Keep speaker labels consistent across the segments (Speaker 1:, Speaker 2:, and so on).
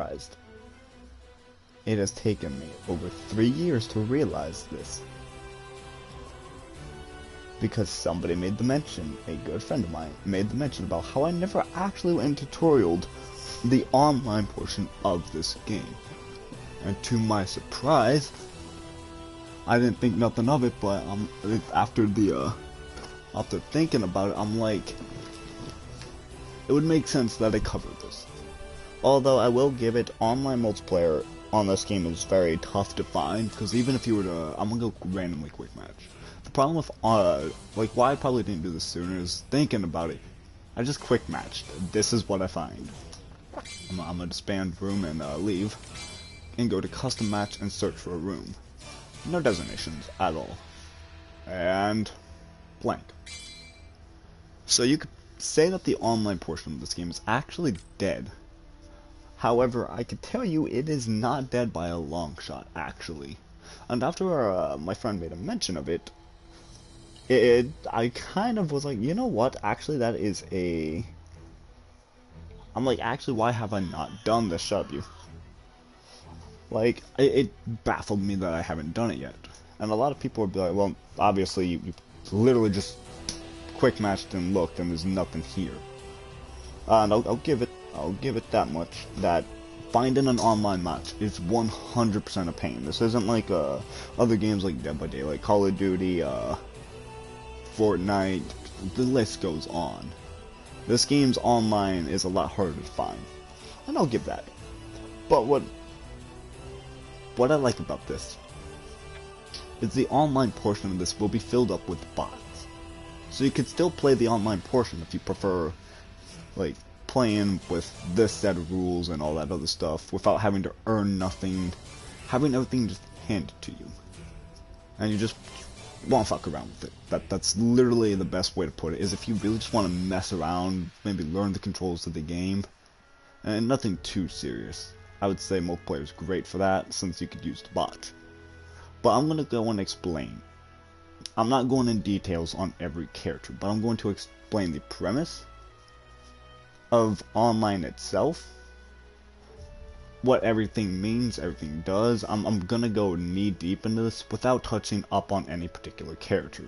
Speaker 1: surprised. It has taken me over 3 years to realize this. Because somebody made the mention, a good friend of mine made the mention about how I never actually went and tutorialed the online portion of this game. And to my surprise, I didn't think nothing of it, but after thinking about it, I'm like, it would make sense that I covered this. Although I will give it, online multiplayer on this game is very tough to find, because even if you were to, I'm gonna go randomly quick match. The problem with, like why I probably didn't do this sooner is thinking about it. I just quick matched. This is what I find. I'm gonna disband room and leave, and go to custom match and search for a room. No designations at all. And blank. So you could say that the online portion of this game is actually dead. However, I could tell you it is not dead by a long shot, actually. And after my friend made a mention of it, I kind of was like, you know what, actually that is a... I'm like, actually, why have I not done this? Shut up, you. Like, it baffled me that I haven't done it yet. And a lot of people would be like, well, obviously, you literally just quick matched and looked, and there's nothing here. And I'll give it that much, that finding an online match is 100% a pain. This isn't like other games like Dead by Daylight, Call of Duty, Fortnite, the list goes on. This game's online is a lot harder to find, and I'll give that. But what I like about this is the online portion of this will be filled up with bots. So you can still play the online portion if you prefer, like, playing with this set of rules and all that other stuff without having to earn nothing, having everything just handed to you. And you just won't fuck around with it. That's literally the best way to put it, is if you really just want to mess around, maybe learn the controls of the game, and nothing too serious. I would say multiplayer is great for that, since you could use the bot. But I'm going to go and explain. I'm not going in details on every character, but I'm going to explain the premise of online itself, what everything means, everything does. I'm gonna go knee deep into this without touching up on any particular character,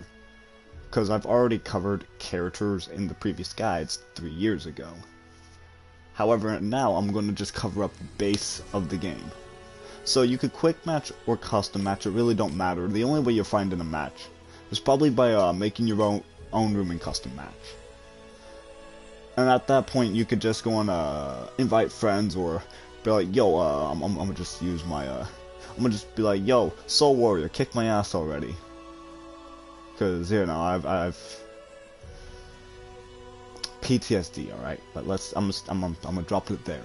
Speaker 1: because I've already covered characters in the previous guides 3 years ago. However, now I'm going to just cover up the base of the game. So you could quick match or custom match, it really don't matter. The only way you'll find in a match is probably by making your own room and custom match. And at that point, you could just go and invite friends, or be like, yo, I'm gonna just use my, I'm gonna just be like, yo, Soul Warrior, kick my ass already. Cause, you know, I've PTSD, alright? But I'm gonna drop it there.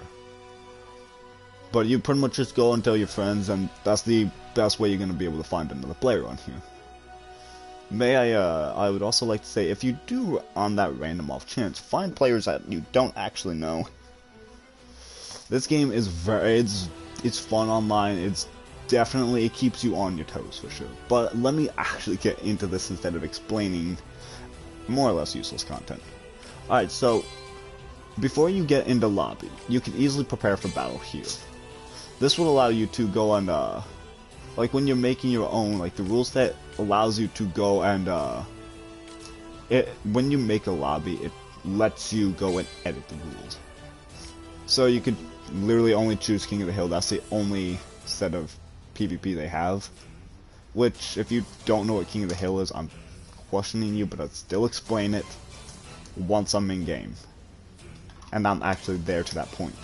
Speaker 1: But you pretty much just go and tell your friends, and that's the best way you're gonna be able to find another player on here. I would also like to say, if you do, on that random off chance, find players that you don't actually know. This game is it's fun online, it keeps you on your toes for sure. But let me actually get into this instead of explaining more or less useless content. Alright, so, before you get into lobby, you can easily prepare for battle here. This will allow you to go and, like when you're making your own, like the rule set allows you to go and, when you make a lobby, it lets you go and edit the rules. So you could literally only choose King of the Hill, that's the only set of PvP they have. Which, if you don't know what King of the Hill is, I'm questioning you, but I'll still explain it once I'm in game. And I'm actually there to that point.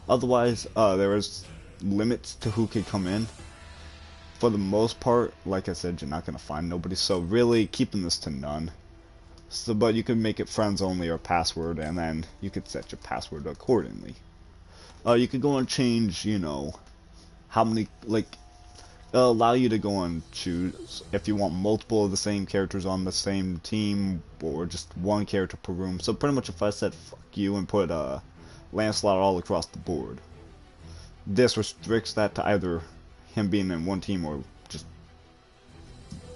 Speaker 1: Otherwise, there is limits to who can come in. For the most part, like I said, you're not going to find nobody, so really keeping this to none. So, but you can make it friends only or password, and then you could set your password accordingly. You could go and change, you know, how many, like, it'll allow you to go and choose if you want multiple of the same characters on the same team, or just one character per room. So pretty much if I said fuck you and put Lancelot all across the board, this restricts that to either him being in one team or just,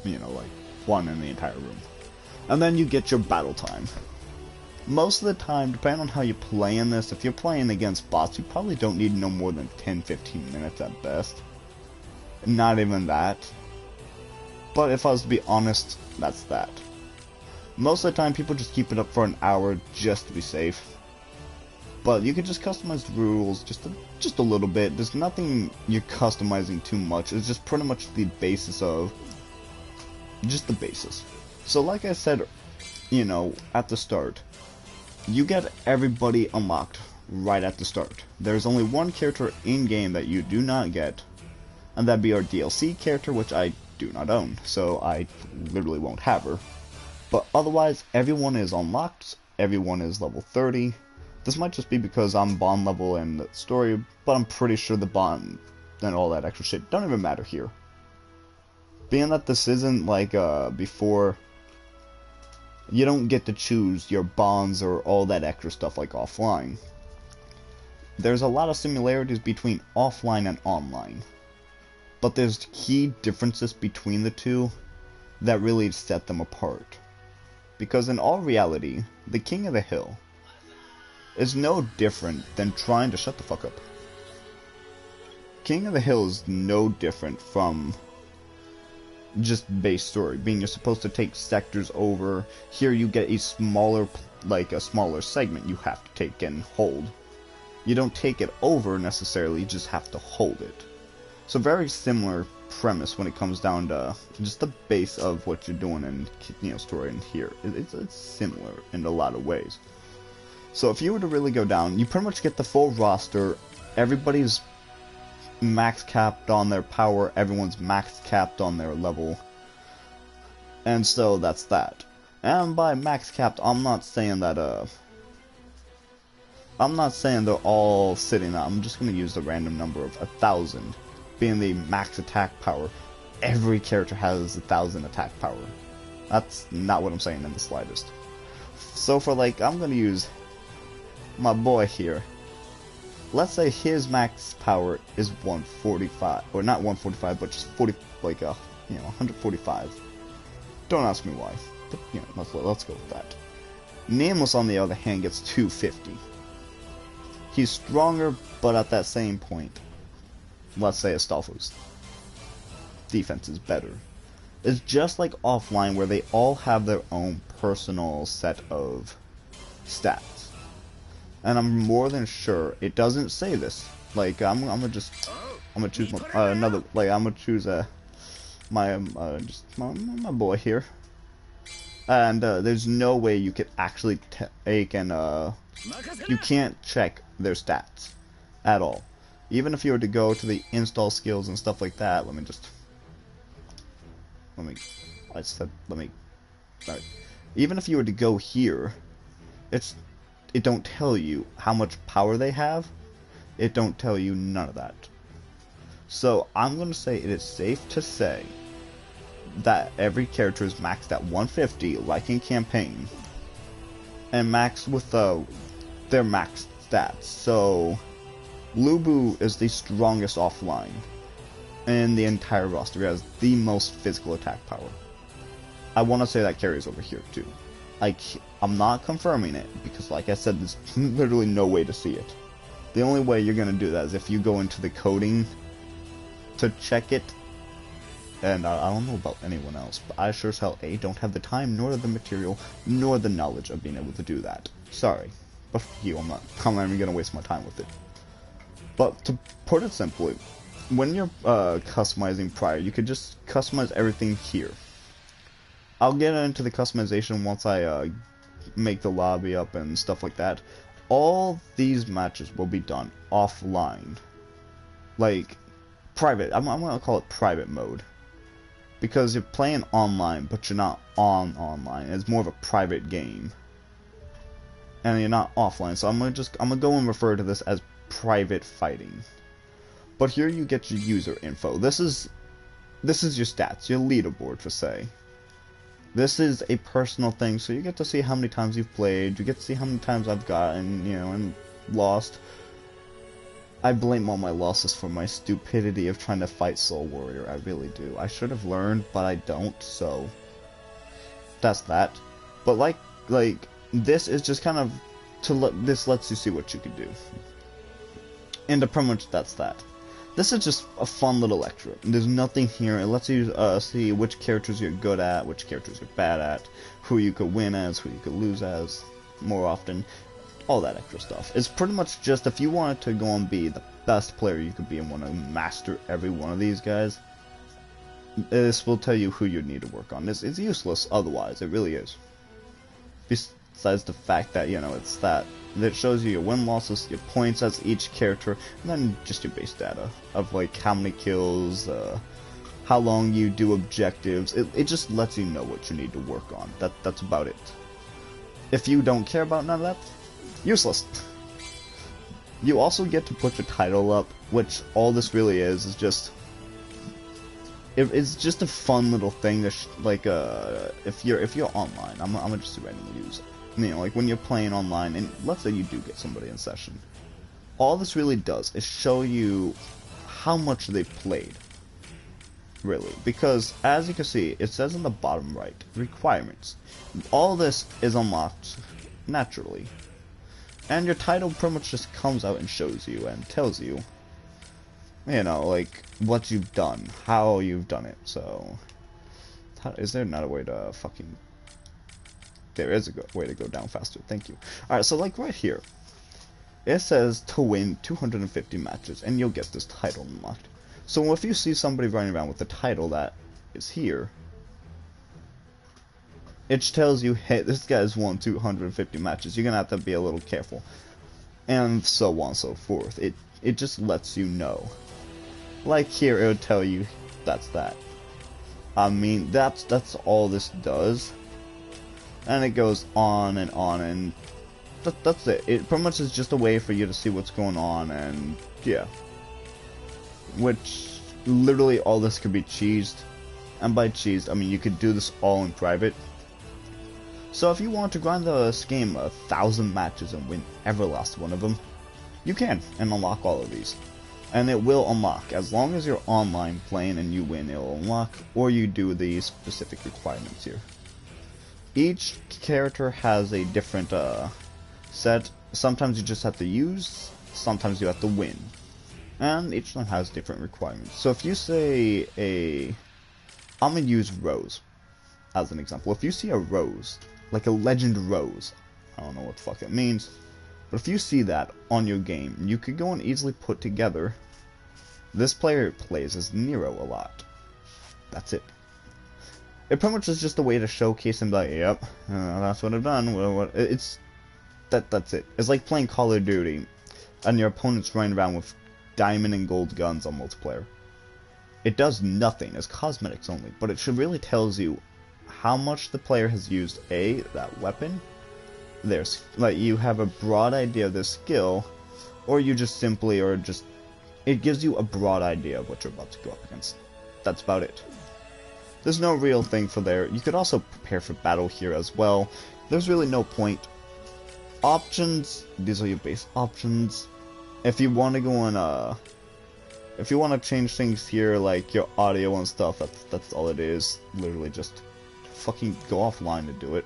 Speaker 1: you know, like one in the entire room. And then you get your battle time. Most of the time, depending on how you play in this, if you're playing against bots, you probably don't need no more than 10-15 minutes at best. Not even that. But if I was to be honest, that's that. Most of the time, people just keep it up for an hour just to be safe. But you can just customize the rules just a little bit. There's nothing you're customizing too much. It's just pretty much the basis of... just the basis. So like I said, you know, at the start, you get everybody unlocked right at the start. There's only one character in-game that you do not get, and that'd be our DLC character, which I do not own, so I literally won't have her. But otherwise, everyone is unlocked, everyone is level 30. This might just be because I'm bond level in the story, but I'm pretty sure the bond and all that extra shit don't even matter here. Being that this isn't like before, you don't get to choose your bonds or all that extra stuff like offline. There's a lot of similarities between offline and online, but there's key differences between the two that really set them apart. Because in all reality, the King of the Hill is no different than trying to shut the fuck up. King of the Hill is no different from just base story, being you're supposed to take sectors over. Here you get a smaller, like a smaller segment you have to take and hold. You don't take it over necessarily, you just have to hold it. So very similar premise when it comes down to just the base of what you're doing in, you know, story in here. It's similar in a lot of ways. So if you were to really go down, you pretty much get the full roster. Everybody's max capped on their power, everyone's max capped on their level. And so that's that. And by max capped, I'm not saying that they're all sitting there. I'm just gonna use the random number of 1,000 being the max attack power. Every character has 1,000 attack power. That's not what I'm saying in the slightest. So for like, I'm gonna use my boy here. Let's say his max power is 145, or not 145, but just 40, like you know, 145. Don't ask me why, but you know, let's go with that. Nameless, on the other hand, gets 250. He's stronger, but at that same point, let's say Astolfo's defense is better. It's just like offline, where they all have their own personal set of stats. And I'm more than sure it doesn't say this. Like I'm gonna choose my boy here, and there's no way you could actually take and you can't check their stats at all. Even if you were to go to the install skills and stuff like that, alright. Even if you were to go here, it don't tell you how much power they have. It don't tell you none of that. So I'm going to say it is safe to say that every character is maxed at 150, like in campaign, and maxed with their max stats. So Lubu is the strongest offline in the entire roster. He has the most physical attack power. I want to say that carries over here too. I'm not confirming it, because like I said, there's literally no way to see it. The only way you're going to do that is if you go into the coding to check it. And I don't know about anyone else, but I sure as hell A, don't have the time, nor the material, nor the knowledge of being able to do that. Sorry. But for you, I'm not even going to waste my time with it. But to put it simply, when you're customizing prior, you could just customize everything here. I'll get into the customization once I make the lobby up and stuff like that. All these matches will be done offline. Like, private. I'm going to call it private mode. Because you're playing online, but you're not online. It's more of a private game. And you're not offline. So I'm gonna go and refer to this as private fighting. But here you get your user info. This is your stats, your leaderboard per se. This is a personal thing, so you get to see how many times you've played, you get to see how many times I've gotten, you know, and lost. I blame all my losses for my stupidity of trying to fight Soul Warrior, I really do. I should have learned, but I don't, so that's that. But like this is just kind of this lets you see what you can do, and pretty much that's that. This is just a fun little extra. There's nothing here. It lets you see which characters you're good at, which characters you're bad at, who you could win as, who you could lose as more often, all that extra stuff. It's pretty much just if you wanted to go and be the best player you could be and want to master every one of these guys, this will tell you who you need to work on. It's useless otherwise, it really is. Besides the fact that, you know, it's that it shows you your win losses, your points as each character, and then just your base data of like how many kills, how long you do objectives. It just lets you know what you need to work on. That's about it. If you don't care about none of that, useless. You also get to put your title up, which all this really is just it's just a fun little thing that like if you're online, I'm gonna just randomly use, you know, like when you're playing online, and let's say you do get somebody in session, all this really does is show you how much they played, really, because as you can see, it says in the bottom right, requirements. All this is unlocked naturally, and your title pretty much just comes out and shows you and tells you, you know, like what you've done, how you've done it. So, is there another way to fucking? There is a way to go down faster. Thank you. All right, so like right here, it says to win 250 matches, and you'll get this title unlocked. So if you see somebody running around with the title that is here, it tells you, hey, this guy's won 250 matches. You're gonna have to be a little careful, and so on and so forth. It just lets you know. Like here, it would tell you that's that. I mean, that's all this does, and it goes on, and that's it. It pretty much is just a way for you to see what's going on, and yeah. Which literally all this could be cheesed, and by cheesed I mean you could do this all in private. So if you want to grind this game 1,000 matches and win every last one of them, you can, and unlock all of these. And it will unlock, as long as you're online playing and you win, it will unlock, or you do the specific requirements here. Each character has a different set. Sometimes you just have to use, sometimes you have to win. And each one has different requirements. So if you say I'm gonna use Rose as an example. If you see a Rose, like a legend Rose, I don't know what the fuck it means, but if you see that on your game, you could go and easily put together, this player plays as Nero a lot. That's it. It pretty much is just a way to showcase and be like, yep, that's what I've done. That's it. It's like playing Call of Duty, and your opponent's running around with diamond and gold guns on multiplayer. It does nothing, it's cosmetics only, but it should really tells you how much the player has used that weapon. There's like you have a broad idea of their skill, or you just simply it gives you a broad idea of what you're about to go up against. That's about it. There's no real thing for there. You could also prepare for battle here as well. There's really no point. Options, these are your base options. If you want to go on if you want to change things here, like your audio and stuff, that's all it is. Literally just fucking go offline to do it.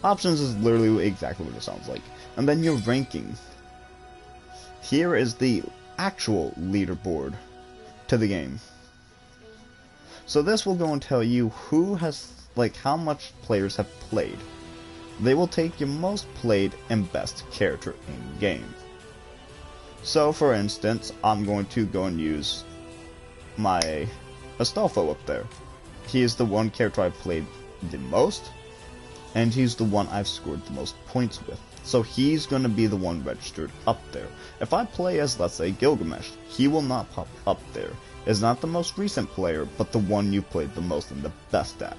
Speaker 1: Options is literally exactly what it sounds like. And then your ranking. Here is the actual leaderboard to the game. So this will go and tell you who has, like, how much players have played. They will take your most played and best character in game. So for instance, I'm going to go and use my Astolfo up there. He is the one character I've played the most, and he's the one I've scored the most points with. So he's going to be the one registered up there. If I play as, let's say, Gilgamesh, he will not pop up there. It's not the most recent player, but the one you played the most and the best at.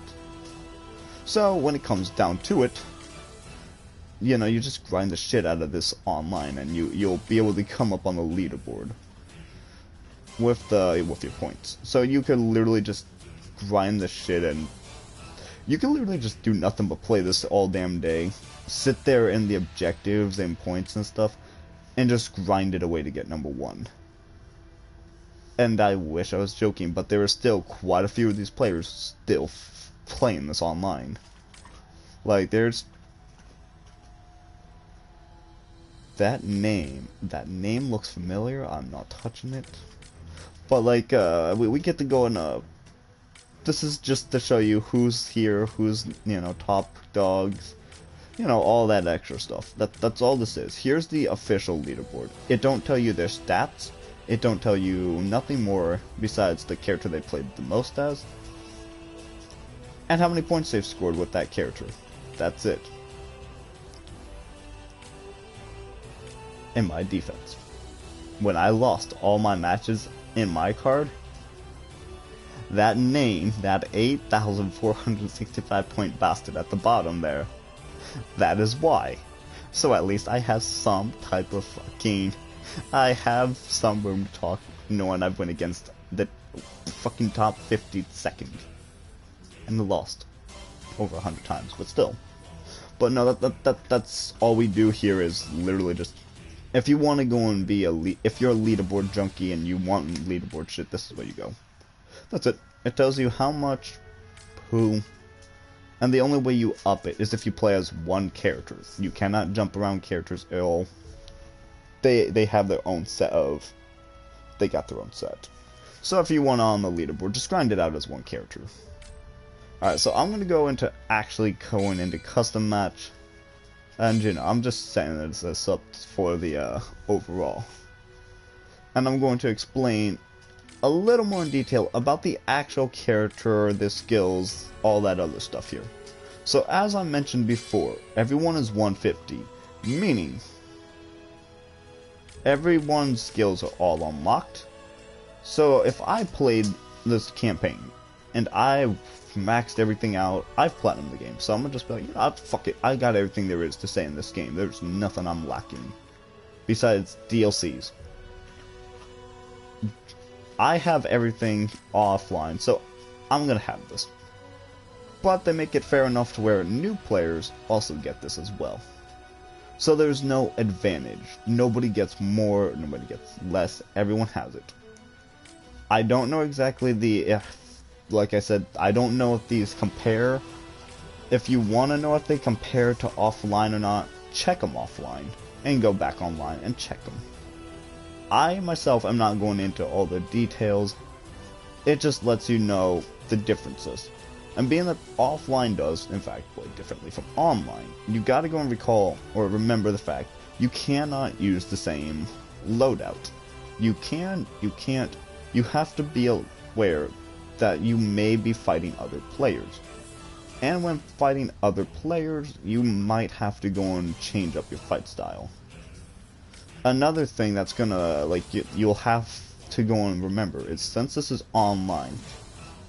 Speaker 1: So when it comes down to it, you know, you just grind the shit out of this online, and you'll be able to come up on the leaderboard with your points. So you could literally just grind the shit, and you can literally just do nothing but play this all damn day. Sit there in the objectives and points and stuff, and just grind it away to get number 1. And I wish I was joking, but there are still quite a few of these players still playing this online. Like, there's that name looks familiar. I'm not touching it. But like, we get to go in this is just to show you who's here, who's, you know, top dogs, you know, all that extra stuff. That's all this is. Here's the official leaderboard. It don't tell you their stats. It don't tell you nothing more besides the character they played the most as, and how many points they've scored with that character. That's it. In my defense, when I lost all my matches in my card, that name, that 8,465 point bastard at the bottom there, that is why. So at least I have some type of fucking, I have some room to talk knowing I've went against the fucking top 52nd and lost over 100 times, but still. But no, that's all we do here is literally just, if you want to go and be if you're a leaderboard junkie and you want leaderboard shit, this is where you go. That's it. It tells you how much, who, and the only way you up it is if you play as one character. You cannot jump around characters at all. They have their own set of, they got their own set. So if you want on the leaderboard, just grind it out as one character. Alright, so I'm going to go into actually going into custom match. And, you know, I'm just setting this up for the overall. And I'm going to explain a little more in detail about the actual character, the skills, all that other stuff here. So, as I mentioned before, everyone is 150, meaning everyone's skills are all unlocked. So, if I played this campaign and I maxed everything out, I've platinumed the game, so I'm gonna just be like, you know, fuck it, I got everything there is to say in this game. There's nothing I'm lacking besides DLCs. I have everything offline, so I'm gonna have this. But they make it fair enough to where new players also get this as well. So there's no advantage. Nobody gets more, nobody gets less, everyone has it. I don't know exactly like I said, I don't know if these compare. If you want to know if they compare to offline or not, check them offline and go back online and check them. I myself am not going into all the details. It just lets you know the differences. And being that offline does, in fact, play differently from online, you gotta go and recall or remember the fact you cannot use the same loadout. You can't, you have to be aware that you may be fighting other players. And when fighting other players, you might have to go and change up your fight style. Another thing that's gonna, like, you'll have to go and remember is, since this is online,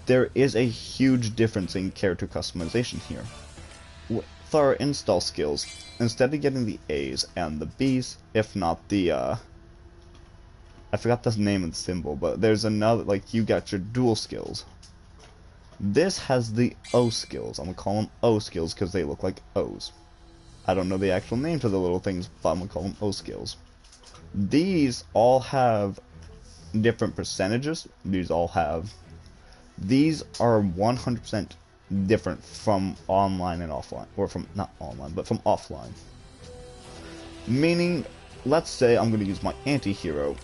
Speaker 1: there is a huge difference in character customization here. With our install skills, instead of getting the A's and the B's, if not the, I forgot the name of the symbol, but there's another, like, you got your dual skills. This has the O skills. I'm gonna call them O skills because they look like O's. I don't know the actual names of the little things, but I'm gonna call them O skills. These all have different percentages. These are 100% different from online and offline, or from, not online, but from offline. Meaning, let's say I'm gonna use my anti-hero,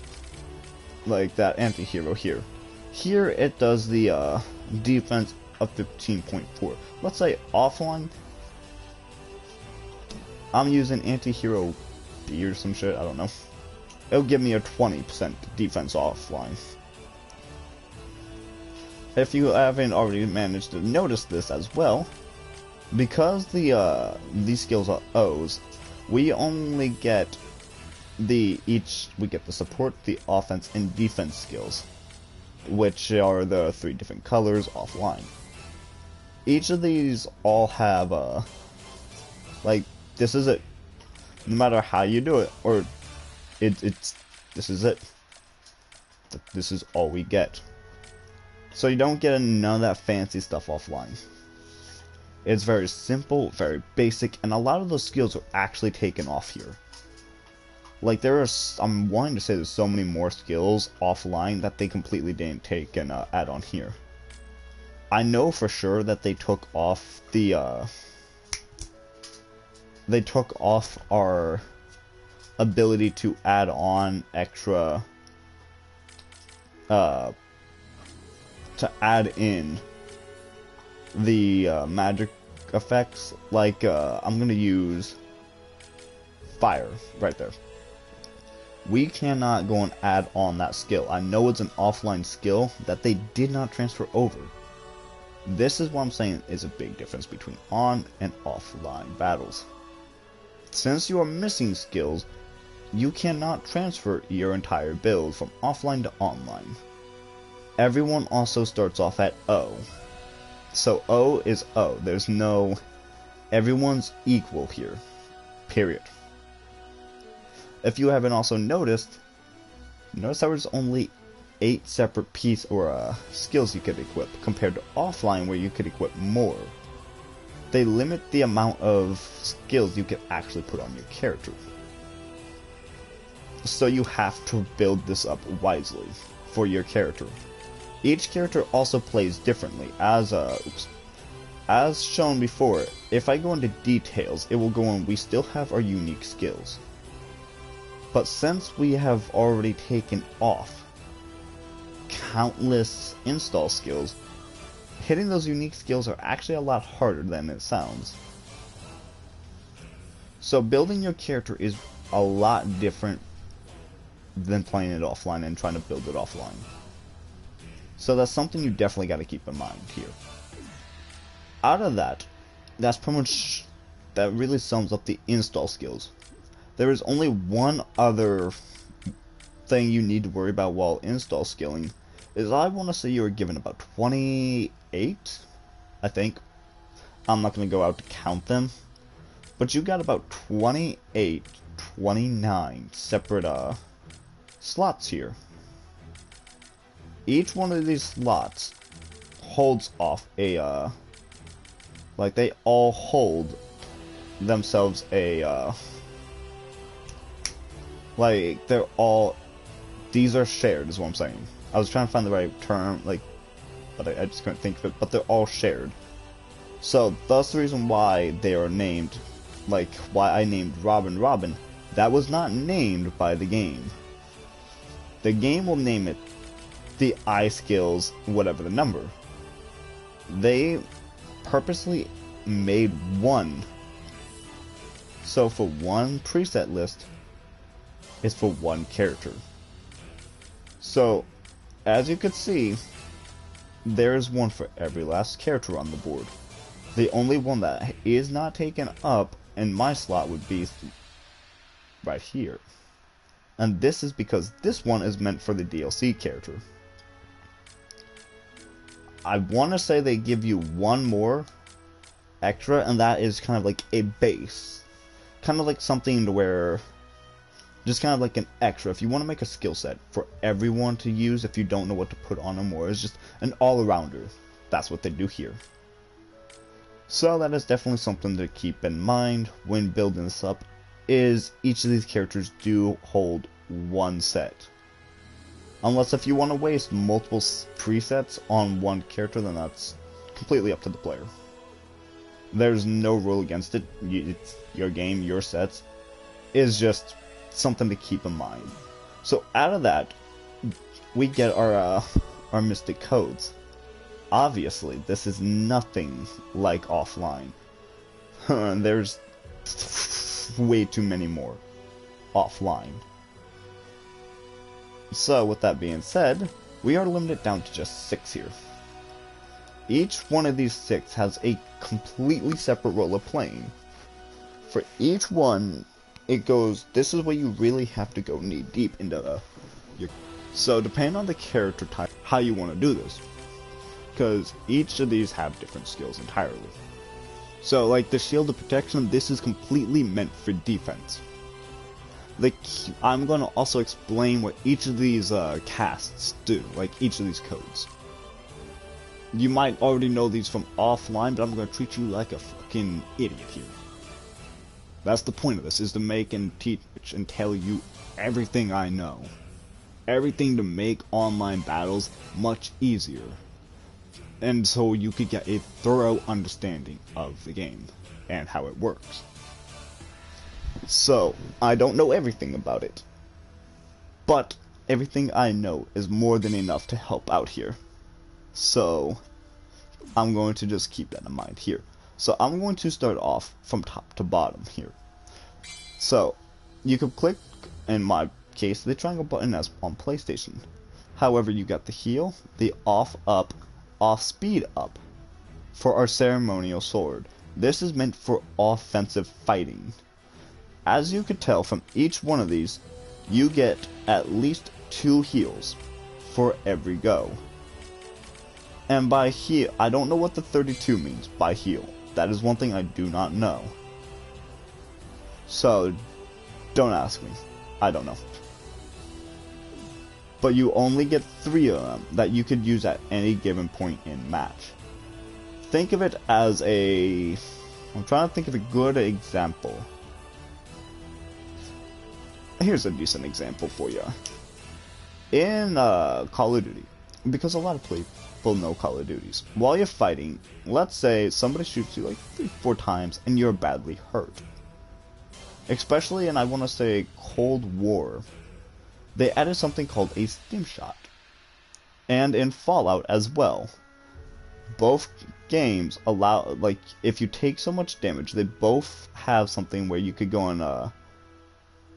Speaker 1: like that anti-hero here. Here it does the defense of 15.4. Let's say offline, I'm using anti-hero B or some shit, I don't know. It'll give me a 20% defense offline. If you haven't already managed to notice this as well, because these skills are O's, we only get we get the support, the offense, and defense skills, which are the 3 different colors offline. Each of these all have like, this is it. No matter how you do it, or this is it. This is all we get. So you don't get none of that fancy stuff offline. It's very simple, very basic, and a lot of those skills are actually taken off here. Like, I'm wanting to say there's so many more skills offline that they completely didn't take and add on here. I know for sure that they took off ability to add on extra, to add in the magic effects. Like, I'm gonna use fire right there. We cannot go and add on that skill. I know it's an offline skill that they did not transfer over. This is what I'm saying is a big difference between on and offline battles. Since you are missing skills, you cannot transfer your entire build from offline to online. Everyone also starts off at O. So O is O. There's no... Everyone's equal here. Period. If you haven't also noticed how there's only 8 separate skills you could equip, compared to offline where you could equip more. They limit the amount of skills you can actually put on your character. So you have to build this up wisely for your character. Each character also plays differently, as shown before. If I go into details, it will go on we still have our unique skills. But since we have already taken off countless install skills, hitting those unique skills are actually a lot harder than it sounds. So building your character is a lot different than playing it offline and trying to build it offline. So that's something you definitely got to keep in mind here. Out of that, that's pretty much, that really sums up the install skills. There is only one other thing you need to worry about while install skilling, is I want to say you were given about 28, I think. I'm not going to go out to count them, but you got about 28, 29 separate slots here. Each one of these slots holds off a, like they all hold themselves a, like they're all, these are shared is what I'm saying. I was trying to find the right term, like, but I just couldn't think of it, but they're all shared. So that's the reason why they are named, like why I named Robin, that was not named by the game. The game will name it the I skills, whatever the number. They purposely made one. So for one preset list, it's for one character. So, as you can see, there is one for every last character on the board. The only one that is not taken up in my slot would be right here. And this is because this one is meant for the DLC character. I want to say they give you one more extra, and that is kind of like a base. Kind of like something to where, just kind of like an extra. If you want to make a skill set for everyone to use, if you don't know what to put on them, or it's just an all-arounder. That's what they do here. So that is definitely something to keep in mind when building this up, is each of these characters do hold one set. Unless if you want to waste multiple presets on one character, then that's completely up to the player. There's no rule against it. It's your game, your sets. Is just something to keep in mind. So out of that, we get our mystic codes. Obviously, this is nothing like offline. There's way too many more offline. So with that being said, we are limited down to just 6 here. Each one of these 6 has a completely separate role of playing. For each one, it goes, this is where you really have to go knee deep into your... So depending on the character type, how you want to do this. Because each of these have different skills entirely. So like the shield of protection, this is completely meant for defense. I'm going to also explain what each of these casts do, like each of these codes. You might already know these from offline, but I'm going to treat you like a fucking idiot here. That's the point of this, is to make and teach and tell you everything I know. Everything to make online battles much easier. And so you could get a thorough understanding of the game and how it works. So, I don't know everything about it. But, everything I know is more than enough to help out here. So, I'm going to just keep that in mind here. So, I'm going to start off from top to bottom here. So, you can click, in my case, the triangle button as on PlayStation. However, you got the heal, the off up, off speed up for our ceremonial sword. This is meant for offensive fighting. As you can tell from each one of these, you get at least 2 heals for every go. And by heal, I don't know what the 32 means by heal. That is one thing I do not know. So, don't ask me. I don't know. But you only get 3 of them that you could use at any given point in match. Think of it as a... I'm trying to think of a good example. Here's a decent example for you. In Call of Duty, because a lot of people know Call of Duties, while you're fighting, let's say somebody shoots you like 3-4 times and you're badly hurt. Especially in, I want to say, Cold War, they added something called a stim shot. And in Fallout as well. Both games allow, like, if you take so much damage, they both have something where you could go and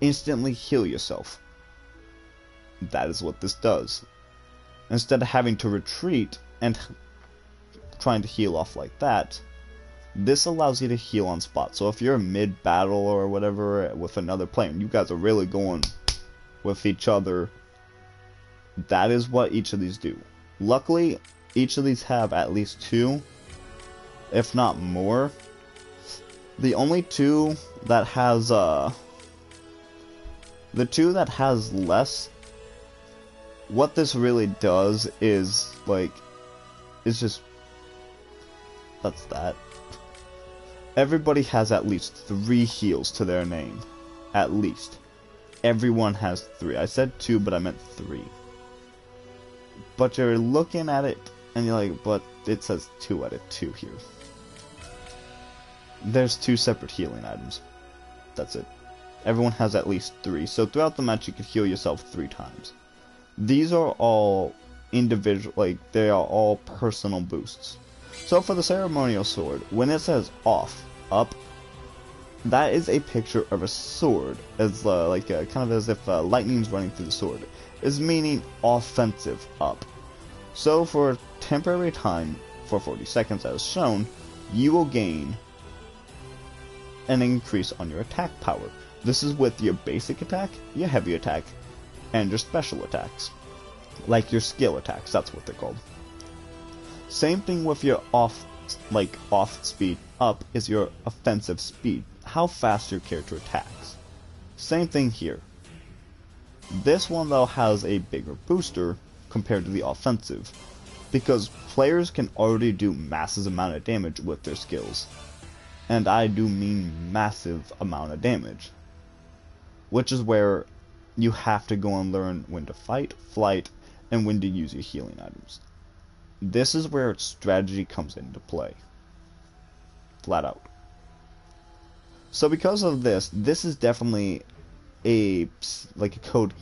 Speaker 1: instantly heal yourself. That is what this does. Instead of having to retreat and trying to heal off like that, this allows you to heal on spot. So if you're mid-battle or whatever with another player, and you guys are really going with each other, that is what each of these do. Luckily, each of these have at least 2, if not more. The only 2 that has, the 2 that has less, what this really does is, like, it's just, that's that. Everybody has at least 3 heals to their name. At least. Everyone has 3. I said 2, but I meant 3. But you're looking at it, and you're like, but it says 2 out of 2 here. There's 2 separate healing items. That's it. Everyone has at least 3, so throughout the match you can heal yourself 3 times. These are all individual, like, they are all personal boosts. So for the ceremonial sword, when it says off, up, that is a picture of a sword, as kind of as if lightning's running through the sword, is meaning offensive up. So for a temporary time, for 40 seconds as shown, you will gain an increase on your attack power. This is with your basic attack, your heavy attack, and your special attacks. Like your skill attacks, that's what they're called. Same thing with your off speed up is your offensive speed, how fast your character attacks. Same thing here. This one though has a bigger booster compared to the offensive, because players can already do massive amount of damage with their skills. And I do mean massive amount of damage. Which is where you have to go and learn when to fight, flight, and when to use your healing items. This is where strategy comes into play. Flat out. So because of this, this is definitely a code,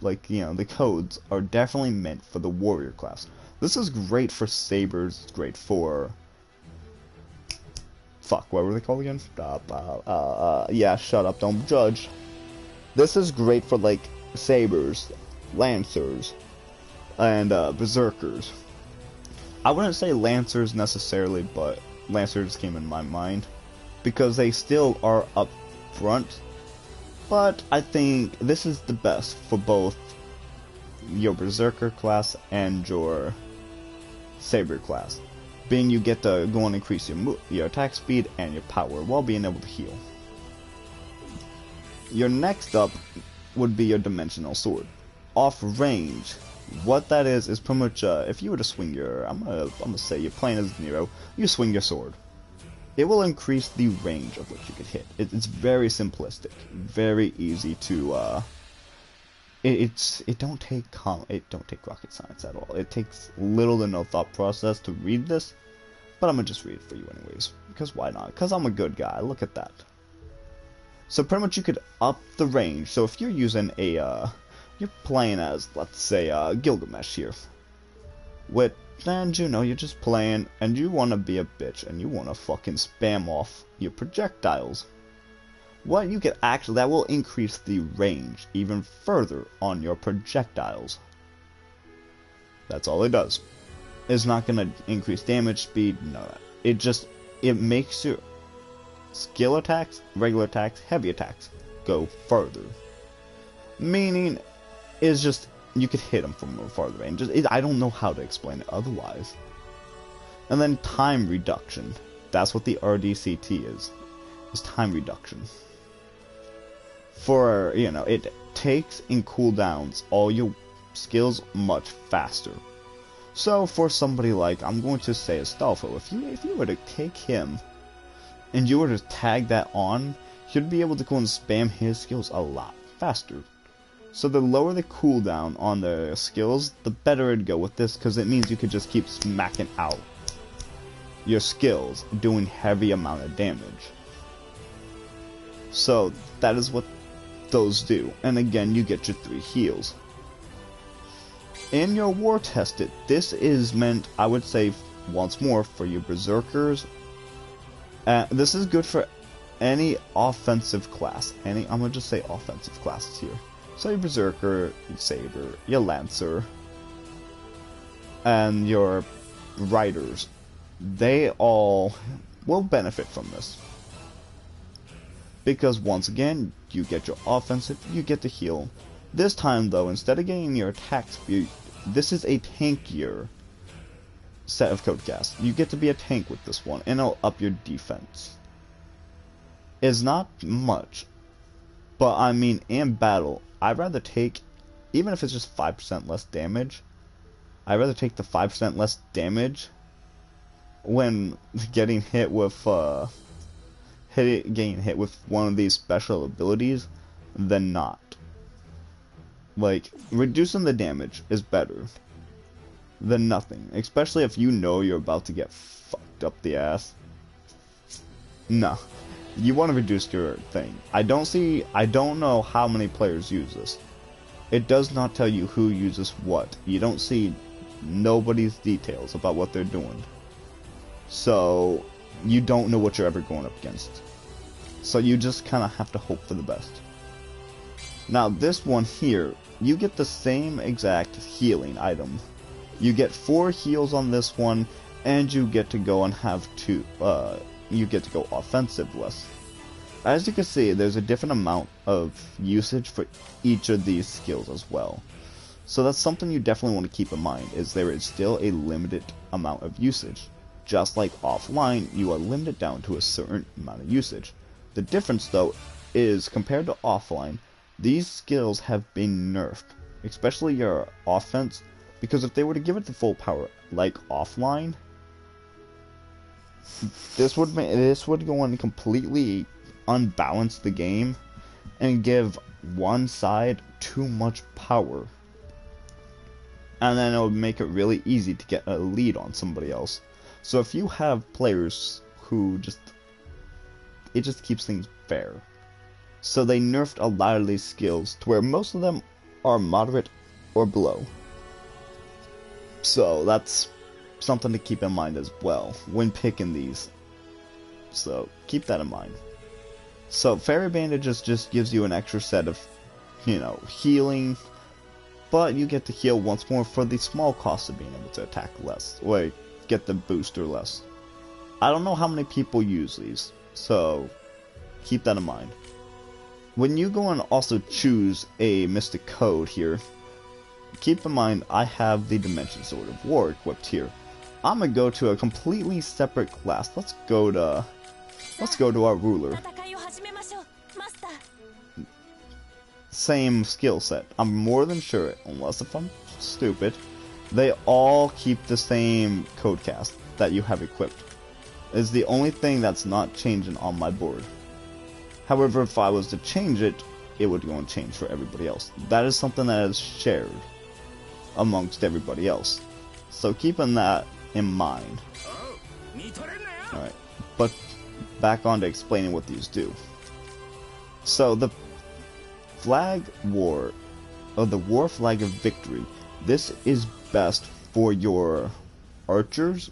Speaker 1: the codes are definitely meant for the warrior class. This is great for sabers, it's great for... Fuck, what were they called again? Yeah, shut up, don't judge. This is great for, like, sabers, lancers, and berserkers. I wouldn't say lancers necessarily, but lancers came in my mind, because they still are up front, but I think this is the best for both your berserker class and your saber class, being you get to go and increase your attack speed and your power while being able to heal. Your next up would be your dimensional sword. Off range, what that is pretty much if you were to swing your, I'm gonna say you're playing as Nero, you swing your sword. It will increase the range of what you could hit. It's very simplistic, very easy to. It don't take rocket science at all. It takes little to no thought process to read this, but I'm gonna just read it for you anyways, because why not? Because I'm a good guy. Look at that. So pretty much you could up the range. So if you're using a, you're playing as, let's say, Gilgamesh here. And you know, you're just playing, and you want to be a bitch, and you want to fucking spam off your projectiles. What you could actually, that will increase the range even further on your projectiles. That's all it does. It's not going to increase damage, speed, no. It makes your skill attacks, regular attacks, heavy attacks go further. Meaning, it's just, you could hit them from a farther range. I don't know how to explain it otherwise. And then time reduction. That's what the RDCT is time reduction. For, you know, it takes and cooldowns all your skills much faster. So for somebody like, I'm going to say Astolfo, if you were to take him and you were to tag that on, you'd be able to go and spam his skills a lot faster. So the lower the cooldown on the skills, the better it'd go with this, because it means you could just keep smacking out your skills, doing heavy amount of damage. So that is what those do. And again, you get your 3 heals. In your war tested, this is meant, I would say, once more, for your berserkers. This is good for any offensive class. I'm gonna just say offensive classes here. So your berserker, your saber, your lancer, and your riders, they all will benefit from this. Because once again, you get your offensive, you get the heal. This time though, instead of getting your attack speed, this is a tankier set of code casts. You get to be a tank with this one, and it'll up your defense. It's not much, but I mean, in battle, I'd rather take, even if it's just 5% less damage, I'd rather take the 5% less damage when getting hit with, getting hit with one of these special abilities than not. Like, reducing the damage is better than nothing, especially if you know you're about to get fucked up the ass. No. You want to reduce your thing. I don't know how many players use this. It does not tell you who uses what. You don't see nobody's details about what they're doing. So, you don't know what you're ever going up against. So you just kind of have to hope for the best. Now this one here, you get the same exact healing item. You get 4 heals on this one, and you get to go and have 2, you get to go offensive less. As you can see, there's a different amount of usage for each of these skills as well. So that's something you definitely want to keep in mind, is there is still a limited amount of usage. Just like offline, you are limited down to a certain amount of usage. The difference though is, compared to offline, these skills have been nerfed, especially your offense, because if they were to give it the full power like offline, this would go and completely unbalance the game and give one side too much power, and then it would make it really easy to get a lead on somebody else. So if you have players who it just keeps things fair. So they nerfed a lot of these skills to where most of them are moderate or below. So that's something to keep in mind as well when picking these. So keep that in mind. So Fairy Bandages just gives you an extra set of, you know, healing, but you get to heal once more for the small cost of being able to attack less, or get the booster less. I don't know how many people use these, so keep that in mind. When you go and also choose a Mystic Code here, keep in mind I have the Dimension Sword of War equipped here. I'm gonna go to a completely separate class. Let's go to our ruler. Same skill set. I'm more than sure, unless if I'm stupid, they all keep the same code cast that you have equipped. It's the only thing that's not changing on my board. However, if I was to change it, it would go and change for everybody else. That is something that is shared amongst everybody else. So keeping that in mind. Alright, but back on to explaining what these do. So the flag war, or the war flag of victory, this is best for your archers,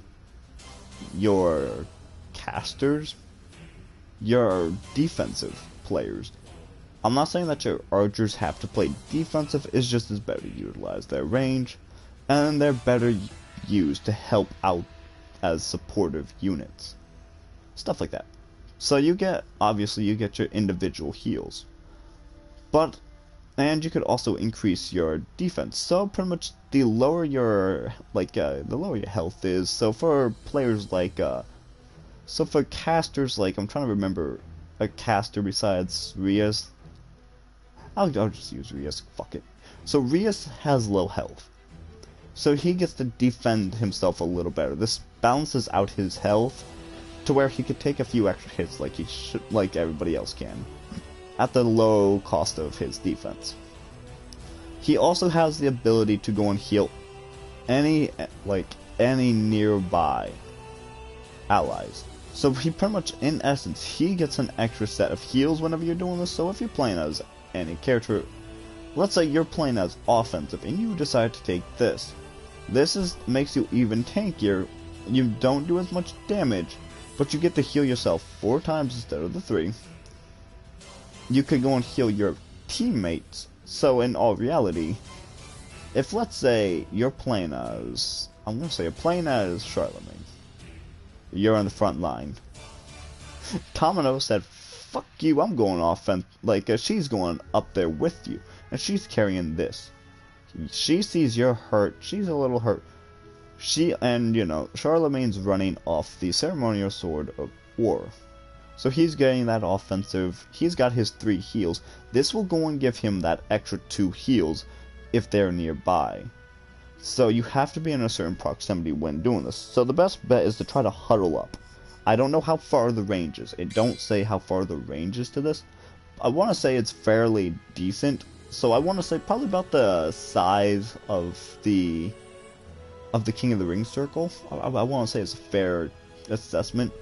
Speaker 1: your casters, your defensive players. I'm not saying that your archers have to play defensive, it's just as better to utilize their range, and they're better used to help out as supportive units. Stuff like that. So you get, obviously you get your individual heals. And you could also increase your defense. So pretty much the lower your, the lower your health is, so for players like, so for casters, like, I'm trying to remember a caster besides Rias. I'll just use Rias, fuck it. So Rias has low health, so he gets to defend himself a little better. This balances out his health to where he could take a few extra hits like everybody else can, at the low cost of his defense. He also has the ability to go and heal any nearby allies. So he pretty much, in essence, he gets an extra set of heals whenever you're doing this. So if you're playing as any character, let's say you're playing as offensive and you decide to take this. This makes you even tankier. You don't do as much damage, but you get to heal yourself 4 times instead of the 3. You could go and heal your teammates. So in all reality, if let's say you're playing as, I'm gonna say you're playing as Charlemagne, you're on the front line. Tamino said, "Fuck you, I'm going offense." She's going up there with you, and she's carrying this. She sees you're hurt. She's a little hurt. Charlemagne's running off the ceremonial sword of war. So he's getting that offensive. He's got his 3 heals. This will go and give him that extra 2 heals if they're nearby. So you have to be in a certain proximity when doing this. So the best bet is to try to huddle up. I don't know how far the range is. It don't say how far the range is to this. I want to say it's fairly decent. So I want to say probably about the size of the King of the Ring circle. I want to say it's a fair assessment.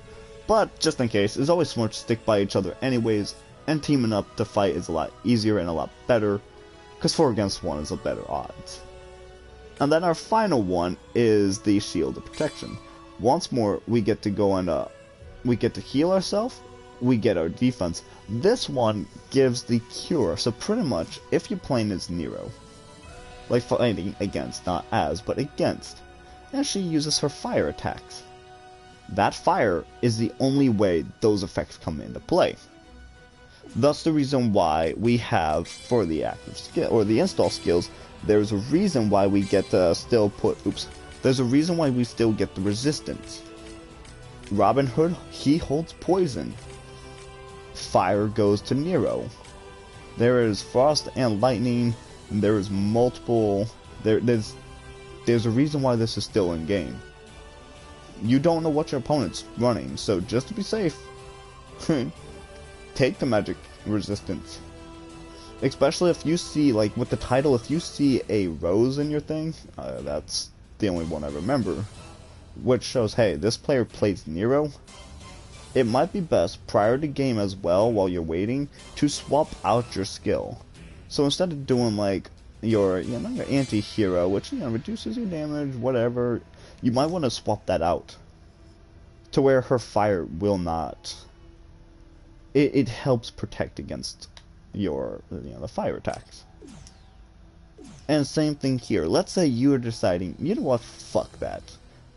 Speaker 1: But just in case, it's always smart to stick by each other anyways, and teaming up to fight is a lot easier and a lot better, because 4 against 1 is a better odds. And then our final one is the Shield of Protection. Once more, we get to go and we get to heal ourselves, we get our defense. This one gives the cure, so pretty much, if you're playing as Nero, like fighting against, not as, but against, and she uses her fire attacks. That fire is the only way those effects come into play. Thus the reason why we have, for the active skill, or the install skills, there's a reason why we get to still there's a reason why we still get the resistance. Robin Hood, he holds poison. Fire goes to Nero. There is frost and lightning, and there is multiple, there's a reason why this is still in game. You don't know what your opponent's running, so just to be safe, take the magic resistance. Especially if you see, like with the title, if you see a rose in your thing, that's the only one I remember, which shows, hey, this player plays Nero. It might be best prior to game as well, while you're waiting, to swap out your skill. So instead of doing like your anti-hero, which reduces your damage, whatever, you might want to swap that out to where her fire will not. It helps protect against your the fire attacks. And same thing here. Let's say you are deciding, you know what, fuck that,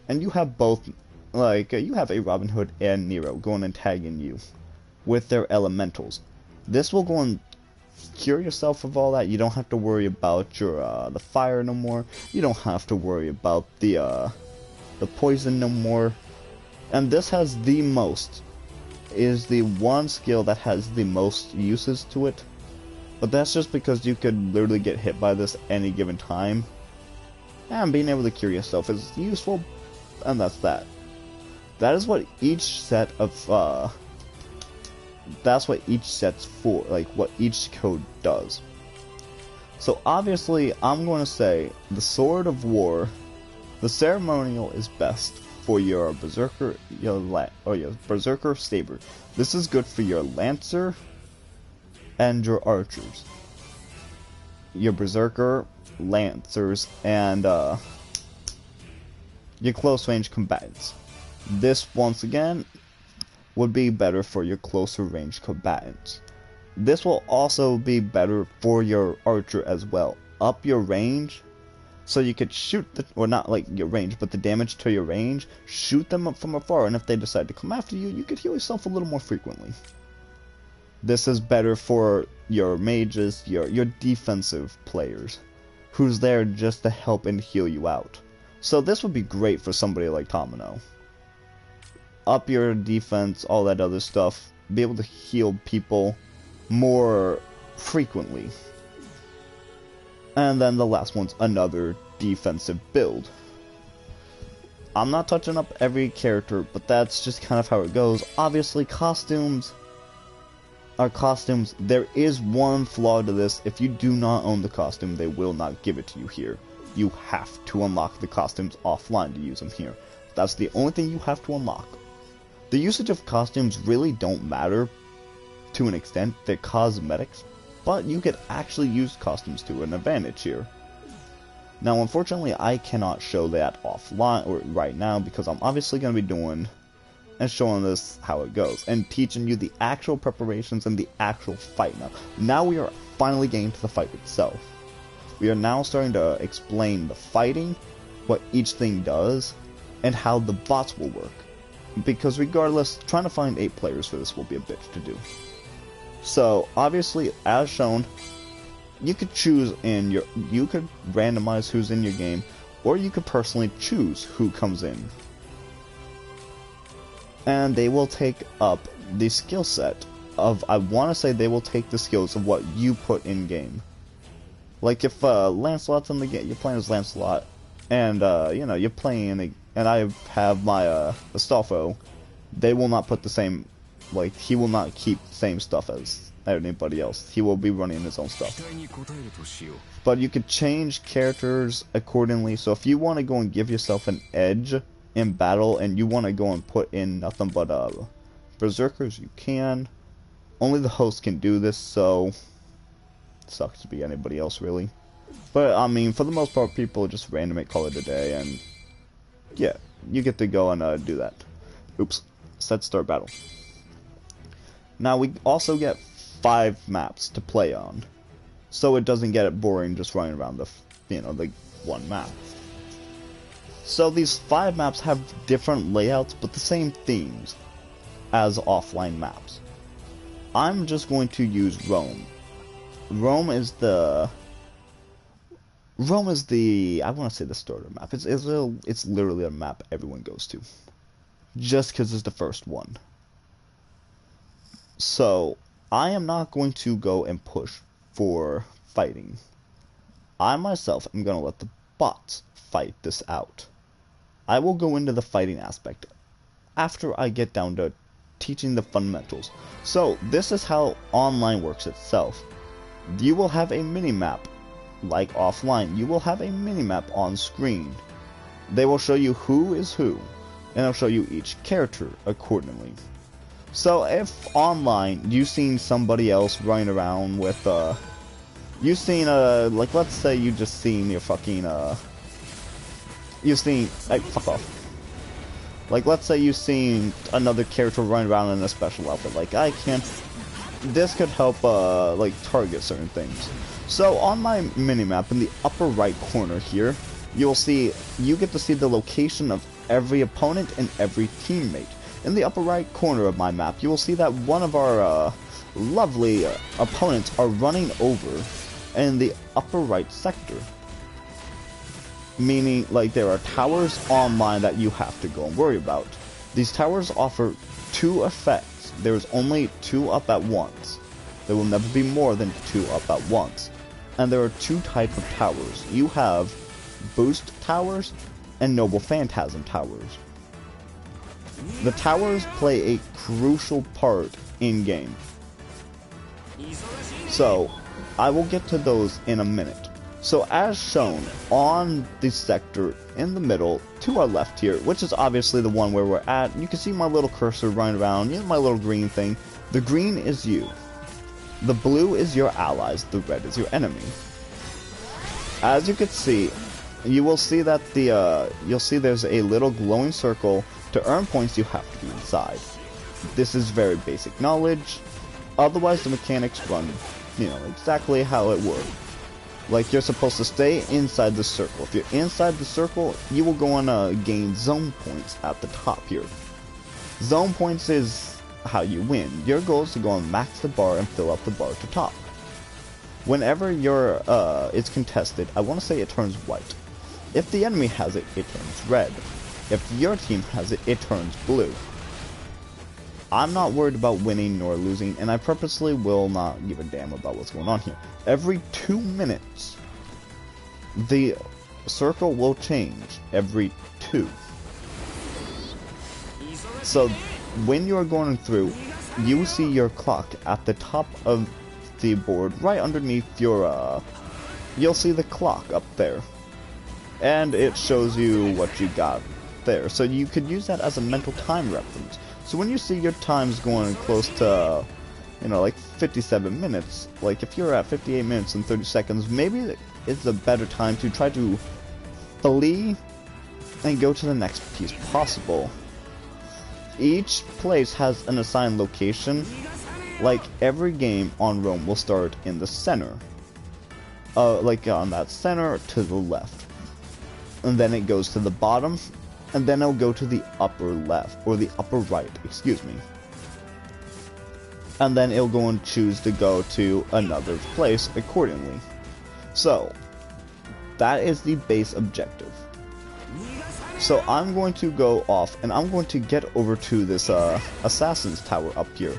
Speaker 1: and you have both, you have a Robin Hood and Nero going and tagging you with their elementals. This will go and cure yourself of all that. You don't have to worry about your the fire no more. You don't have to worry about the poison no more. And this has is the one skill that has the most uses to it. But that's just because you could literally get hit by this any given time. And being able to cure yourself is useful, and that's that. That is what each set of that's what each set's for, like what each code does. So obviously I'm going to say the Sword of War, the ceremonial, is best for your Berserker, your Berserker Saber. This is good for your Lancer, and your archers. Your berserker, lancers, and your close range combatants. This, once again, would be better for your closer range combatants. This will also be better for your archer as well. Up your range, so you could shoot the, or not like your range, but the damage to your range, shoot them up from afar, and if they decide to come after you, you could heal yourself a little more frequently. This is better for your mages, your defensive players, who's there just to help and heal you out. So this would be great for somebody like Tomino. Up your defense, all that other stuff, be able to heal people more frequently. And then the last one's another defensive build. I'm not touching up every character, but that's just kind of how it goes. Obviously, costumes are costumes. There is one flaw to this. If you do not own the costume, they will not give it to you here. You have to unlock the costumes offline to use them here. That's the only thing you have to unlock. The usage of costumes really don't matter to an extent. They're cosmetics, but you could actually use costumes to an advantage here. Now, unfortunately, I cannot show that offline or right now because I'm obviously going to be doing and showing this how it goes and teaching you the actual preparations and the actual fight. Now we are finally getting to the fight itself. We are now starting to explain the fighting, what each thing does, and how the bots will work. Because regardless, trying to find 8 players for this will be a bitch to do. So, obviously, as shown, you could choose you could randomize who's in your game, or you could personally choose who comes in. And they will take up the skill set of, I want to say they will take the skills of what you put in game. Like if Lancelot's in the game, you're playing as Lancelot, and you know, you're playing and I have my Astolfo, they will not put the same, like, he will not keep the same stuff as anybody else. He will be running his own stuff. But you could change characters accordingly, so if you want to go and give yourself an edge in battle, and you want to go and put in nothing but berserkers, you can. Only the host can do this, so sucks to be anybody else really. But I mean, for the most part, people just randomly call it a day, and yeah, you get to go and do that. Oops, set start battle. Now we also get 5 maps to play on, so it doesn't get it boring just running around the the one map. So these 5 maps have different layouts, but the same themes as offline maps. I'm just going to use Rome. Rome is the, I want to say the starter map. It's literally a map everyone goes to, just because it's the first one. So I am not going to go and push for fighting. I myself am going to let the bots fight this out. I will go into the fighting aspect after I get down to teaching the fundamentals. So this is how online works itself. You will have a mini-map like offline. You will have a mini-map on screen. They will show you who is who, and it'll show you each character accordingly. So if online you've seen somebody else running around with you've seen like, let's say you just seen your fucking you've seen, hey, fuck off. Like, let's say you've seen another character running around in a special outfit. Like, this could help, like, target certain things. So, on my minimap, in the upper right corner here, you get to see the location of every opponent and every teammate. In the upper right corner of my map, you will see that one of our, lovely opponents are running over in the upper right sector. Meaning, like, there are towers online that you have to go and worry about. These towers offer 2 effects. There's only 2 up at once. There will never be more than 2 up at once. And there are 2 types of towers. You have boost towers and noble phantasm towers. The towers play a crucial part in game. So, I will get to those in a minute. So as shown on the sector in the middle to our left here, which is obviously the one where we're at, you can see my little cursor running around, my little green thing. The green is you. The blue is your allies, the red is your enemy. As you can see, you will see that you'll see there's a little glowing circle. To earn points, you have to be inside. This is very basic knowledge. Otherwise, the mechanics run, exactly how it would. Like, you're supposed to stay inside the circle. If you're inside the circle, you will go on gain zone points at the top here. Zone points is how you win. Your goal is to go and max the bar and fill up the bar to top. Whenever it's contested, I want to say it turns white. If the enemy has it, it turns red. If your team has it, it turns blue. I'm not worried about winning nor losing, and I purposely will not give a damn about what's going on here. Every 2 minutes, the circle will change every 2. So, when you are going through, you see your clock at the top of the board, right underneath your, you'll see the clock up there. And it shows you what you got there. So you could use that as a mental time reference. So when you see your times going close to, like 57 minutes, like if you're at 58 minutes and 30 seconds, maybe it's a better time to try to flee and go to the next piece possible. Each place has an assigned location. Like every game on Rome will start in the center. Like on that center to the left. And then it goes to the bottom. And then it'll go to the upper left, or the upper right, excuse me. And then it'll go and choose to go to another place accordingly. So, that is the base objective. So I'm going to go off, and I'm going to get over to this Assassin's Tower up here.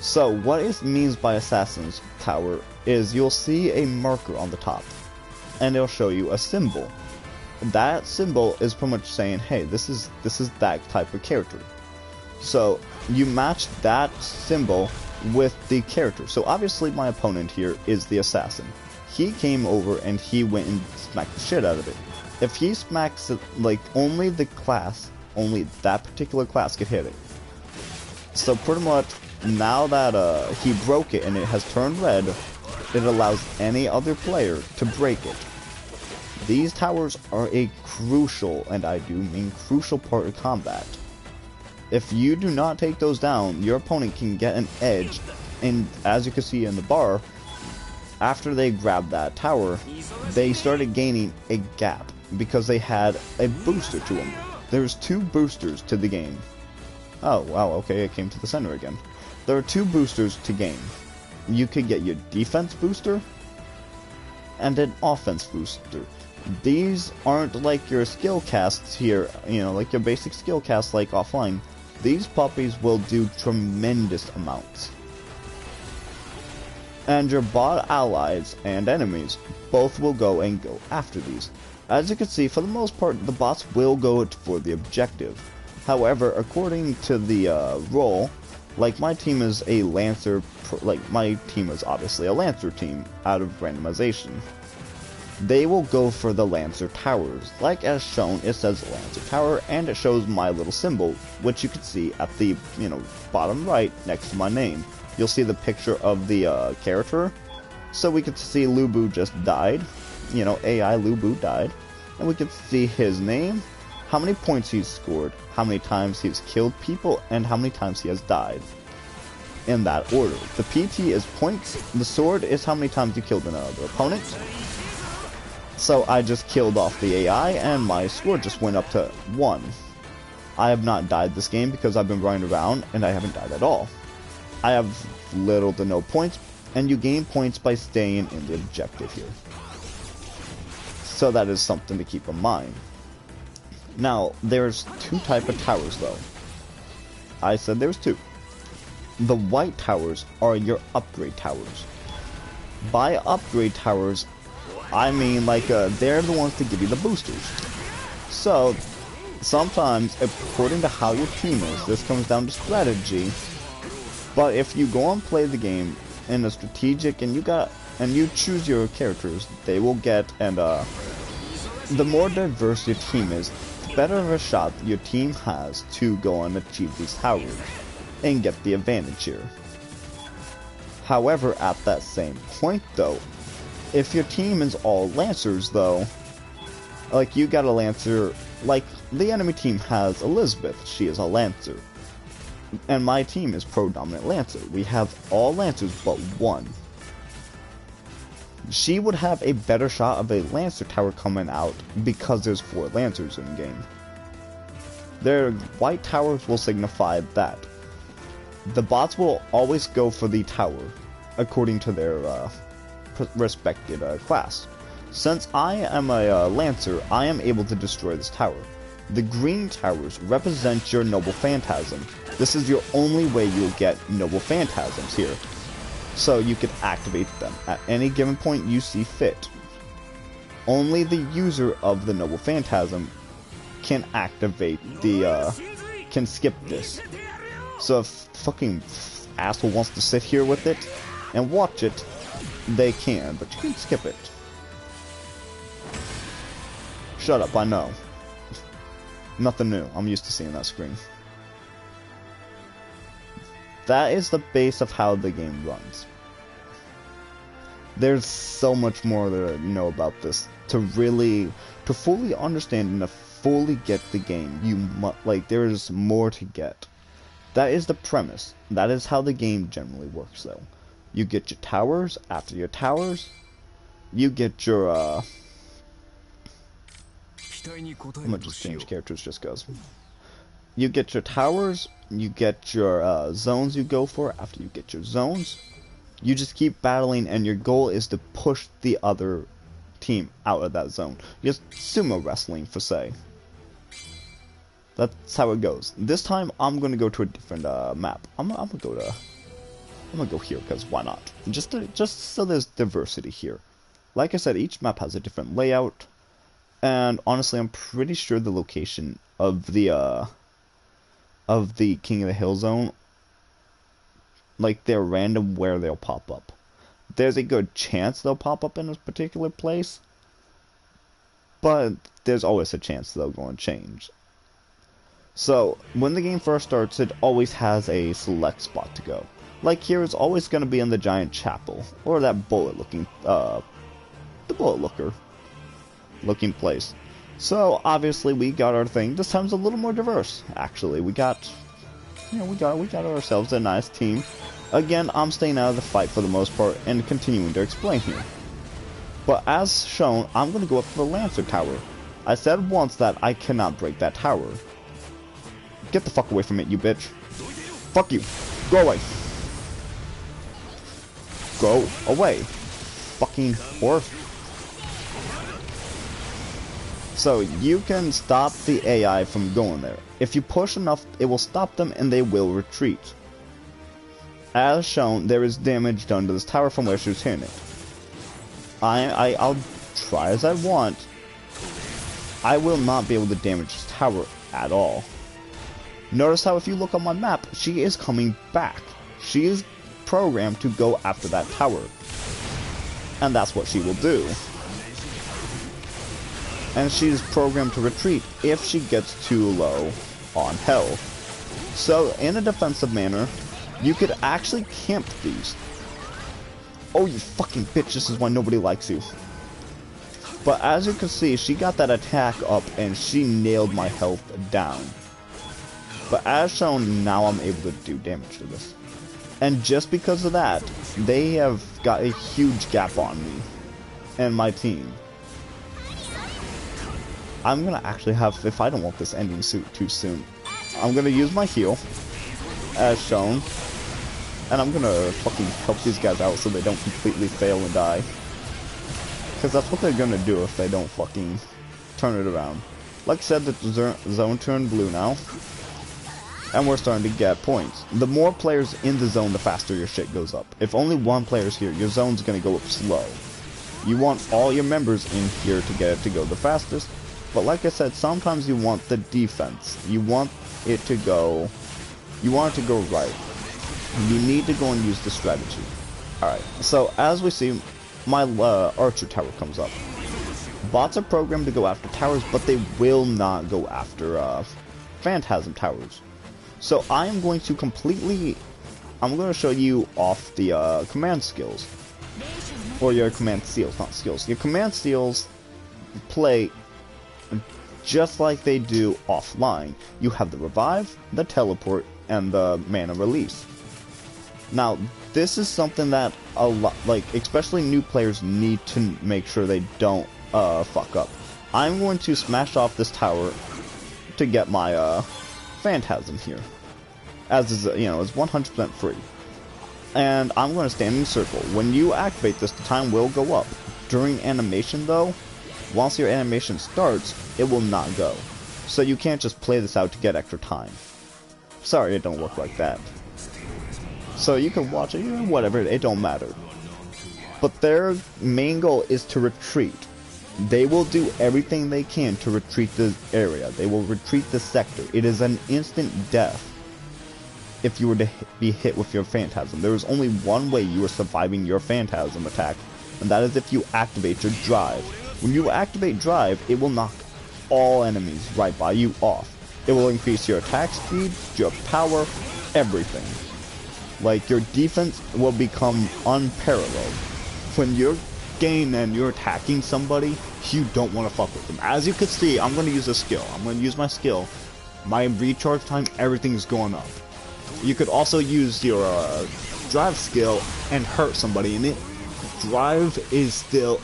Speaker 1: So, what it means by Assassin's Tower is you'll see a marker on the top, and it'll show you a symbol. That symbol is pretty much saying, hey, this is that type of character. So you match that symbol with the character. So obviously my opponent here is the assassin. He came over and he went and smacked the shit out of it. If he smacks it, like only that particular class could hit it. So pretty much now that he broke it and it has turned red, it allows any other player to break it. These towers are a crucial, and I do mean crucial, part of combat. If you do not take those down, your opponent can get an edge, and as you can see in the bar, after they grabbed that tower, they started gaining a gap, because they had a booster to them. There's 2 boosters to the game. Oh, wow, okay, it came to the center again. There are 2 boosters to game. You could get your defense booster, and an offense booster. These aren't like your skill casts here, like your basic skill casts like offline. These puppies will do tremendous amounts. And your bot allies and enemies both will go after these. As you can see, for the most part, the bots will go for the objective. However, according to the role, like my team is a Lancer, my team is obviously a Lancer team out of randomization. They will go for the Lancer Towers. Like as shown, it says Lancer Tower, and it shows my little symbol, which you can see at the, bottom right next to my name. You'll see the picture of the character. So we can see Lubu just died. AI Lubu died. And we can see his name, how many points he's scored, how many times he's killed people, and how many times he has died. In that order. The PT is points, the sword is how many times you killed another opponent. So I just killed off the AI, and my score just went up to 1. I have not died this game because I've been running around, and I haven't died at all. I have little to no points, and you gain points by staying in the objective here. So that is something to keep in mind. Now, there's 2 types of towers though. I said there's 2. The white towers are your upgrade towers. By upgrade towers, I mean they're the ones to give you the boosters. So sometimes, according to how your team is, this comes down to strategy. But if you go and play the game in a strategic and you choose your characters, they will get, and the more diverse your team is, the better of a shot your team has to go and achieve these towers and get the advantage here. However, at that same point though, if your team is all Lancers though, like you got a Lancer, like the enemy team has Elizabeth, she is a Lancer. And my team is predominant Lancer. We have all Lancers but one. She would have a better shot of a Lancer tower coming out because there's 4 Lancers in game. Their white towers will signify that. The bots will always go for the tower according to their respected class. Since I am a Lancer, I am able to destroy this tower. The green towers represent your Noble Phantasm. This is your only way you'll get Noble Phantasms here. So you can activate them at any given point you see fit. Only the user of the Noble Phantasm can activate the, can skip this. So if fucking asshole wants to sit here with it and watch it, they can, but you can skip it. Shut up, I know. Nothing new, I'm used to seeing that screen. That is the base of how the game runs. There's so much more to know about this. To fully understand and to fully get the game, there is more to get. That is the premise. That is how the game generally works though. You get your towers, after your towers, you get your, I'm gonna just change characters just cause. You get your towers, you get your zones you go for. After you get your zones, you just keep battling and your goal is to push the other team out of that zone. Just sumo wrestling for say. That's how it goes. This time I'm gonna go to a different map. I'm gonna go here because why not? Just so there's diversity here. Like I said, each map has a different layout, and honestly, I'm pretty sure the location of the King of the Hill zone, like they're random where they'll pop up. There's a good chance they'll pop up in a particular place, but there's always a chance they'll go and change. So, when the game first starts, it always has a select spot to go. Like here, it's always going to be in the giant chapel, or that bullet-looking, the bullet-looking place. So, obviously, we got our thing. This time's a little more diverse, actually. We got ourselves a nice team. Again, I'm staying out of the fight for the most part, and continuing to explain here. But as shown, I'm going to go up for the Lancer Tower. I said once that I cannot break that tower. Get the fuck away from it, you bitch. Fuck you. Go away. Go away. Fucking whore. So, you can stop the AI from going there. If you push enough, it will stop them and they will retreat. As shown, there is damage done to this tower from where she was hitting it. I'll try as I want. I will not be able to damage this tower at all. Notice how if you look on my map, she is coming back. She is programmed to go after that tower. And that's what she will do. And she is programmed to retreat if she gets too low on health. So, in a defensive manner, you could actually camp these. Oh, you fucking bitch, this is why nobody likes you. But as you can see, she got that attack up and she nailed my health down. But as shown, now I'm able to do damage to this. And just because of that, they have got a huge gap on me and my team. I'm gonna actually have, if I don't want this ending too soon, I'm gonna use my heal, as shown, and I'm gonna fucking help these guys out so they don't completely fail and die. Because that's what they're gonna do if they don't fucking turn it around. Like I said, the zone turned blue now. And we're starting to get points. The more players in the zone, the faster your shit goes up. If only one player's here, your zone's gonna go up slow. You want all your members in here to get it to go the fastest. But like I said, sometimes you want the defense. You want it to go right. You need to go and use the strategy. Alright, so as we see, my archer tower comes up. Bots are programmed to go after towers, but they will not go after phantasm towers. So I am going to completely I'm going to show you off the command skills. Or your command seals, not skills. Your command seals play just like they do offline. You have the revive, the teleport, and the mana release. Now, this is something that a lot, like, especially new players need to make sure they don't fuck up. I'm going to smash off this tower to get my phantasm here, as is, you know, it's 100% free. And I'm going to stand in a circle. When you activate this, the time will go up. During animation, though, once your animation starts, it will not go. So you can't just play this out to get extra time. Sorry, it don't work like that. So you can watch it, whatever, it don't matter. But their main goal is to retreat. They will do everything they can to retreat the area. They will retreat the sector. It is an instant death if you were to be hit with your phantasm. There is only one way you are surviving your phantasm attack, and that is if you activate your drive. When you activate drive, it will knock all enemies right by you off. It will increase your attack speed, your power, everything. Like, your defense will become unparalleled. When you're game and you're attacking somebody, you don't want to fuck with them. As you can see, I'm going to use a skill. I'm going to use my skill. My recharge time, everything's going up. You could also use your drive skill and hurt somebody, and drive is still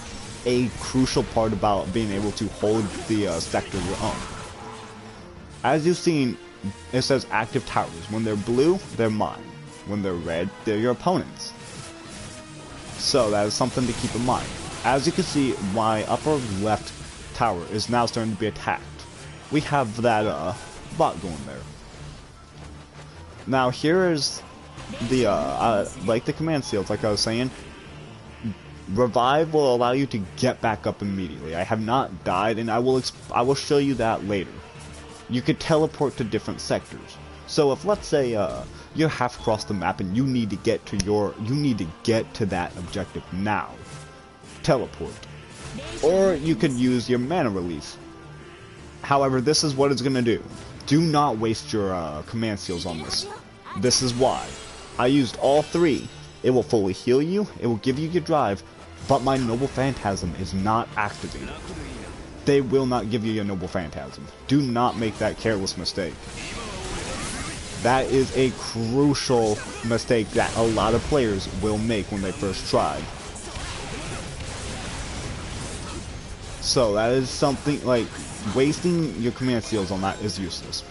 Speaker 1: a crucial part about being able to hold the sector your own. As you've seen, it says active towers. When they're blue, they're mine. When they're red, they're your opponents. So that is something to keep in mind. As you can see, my upper left tower is now starting to be attacked. We have that bot going there. Now here is the like the command seals, like I was saying. Revive will allow you to get back up immediately. I have not died, and I will show you that later. You could teleport to different sectors. So if, let's say, you're half across the map and you need to get to that objective now, teleport. Or you could use your mana release. However, this is what it's gonna do. Do not waste your command seals on this. This is why. I used all three. It will fully heal you, it will give you your drive, but my Noble Phantasm is not activated. They will not give you your Noble Phantasm. Do not make that careless mistake. That is a crucial mistake that a lot of players will make when they first try. So that is something, like, wasting your command seals on that is useless.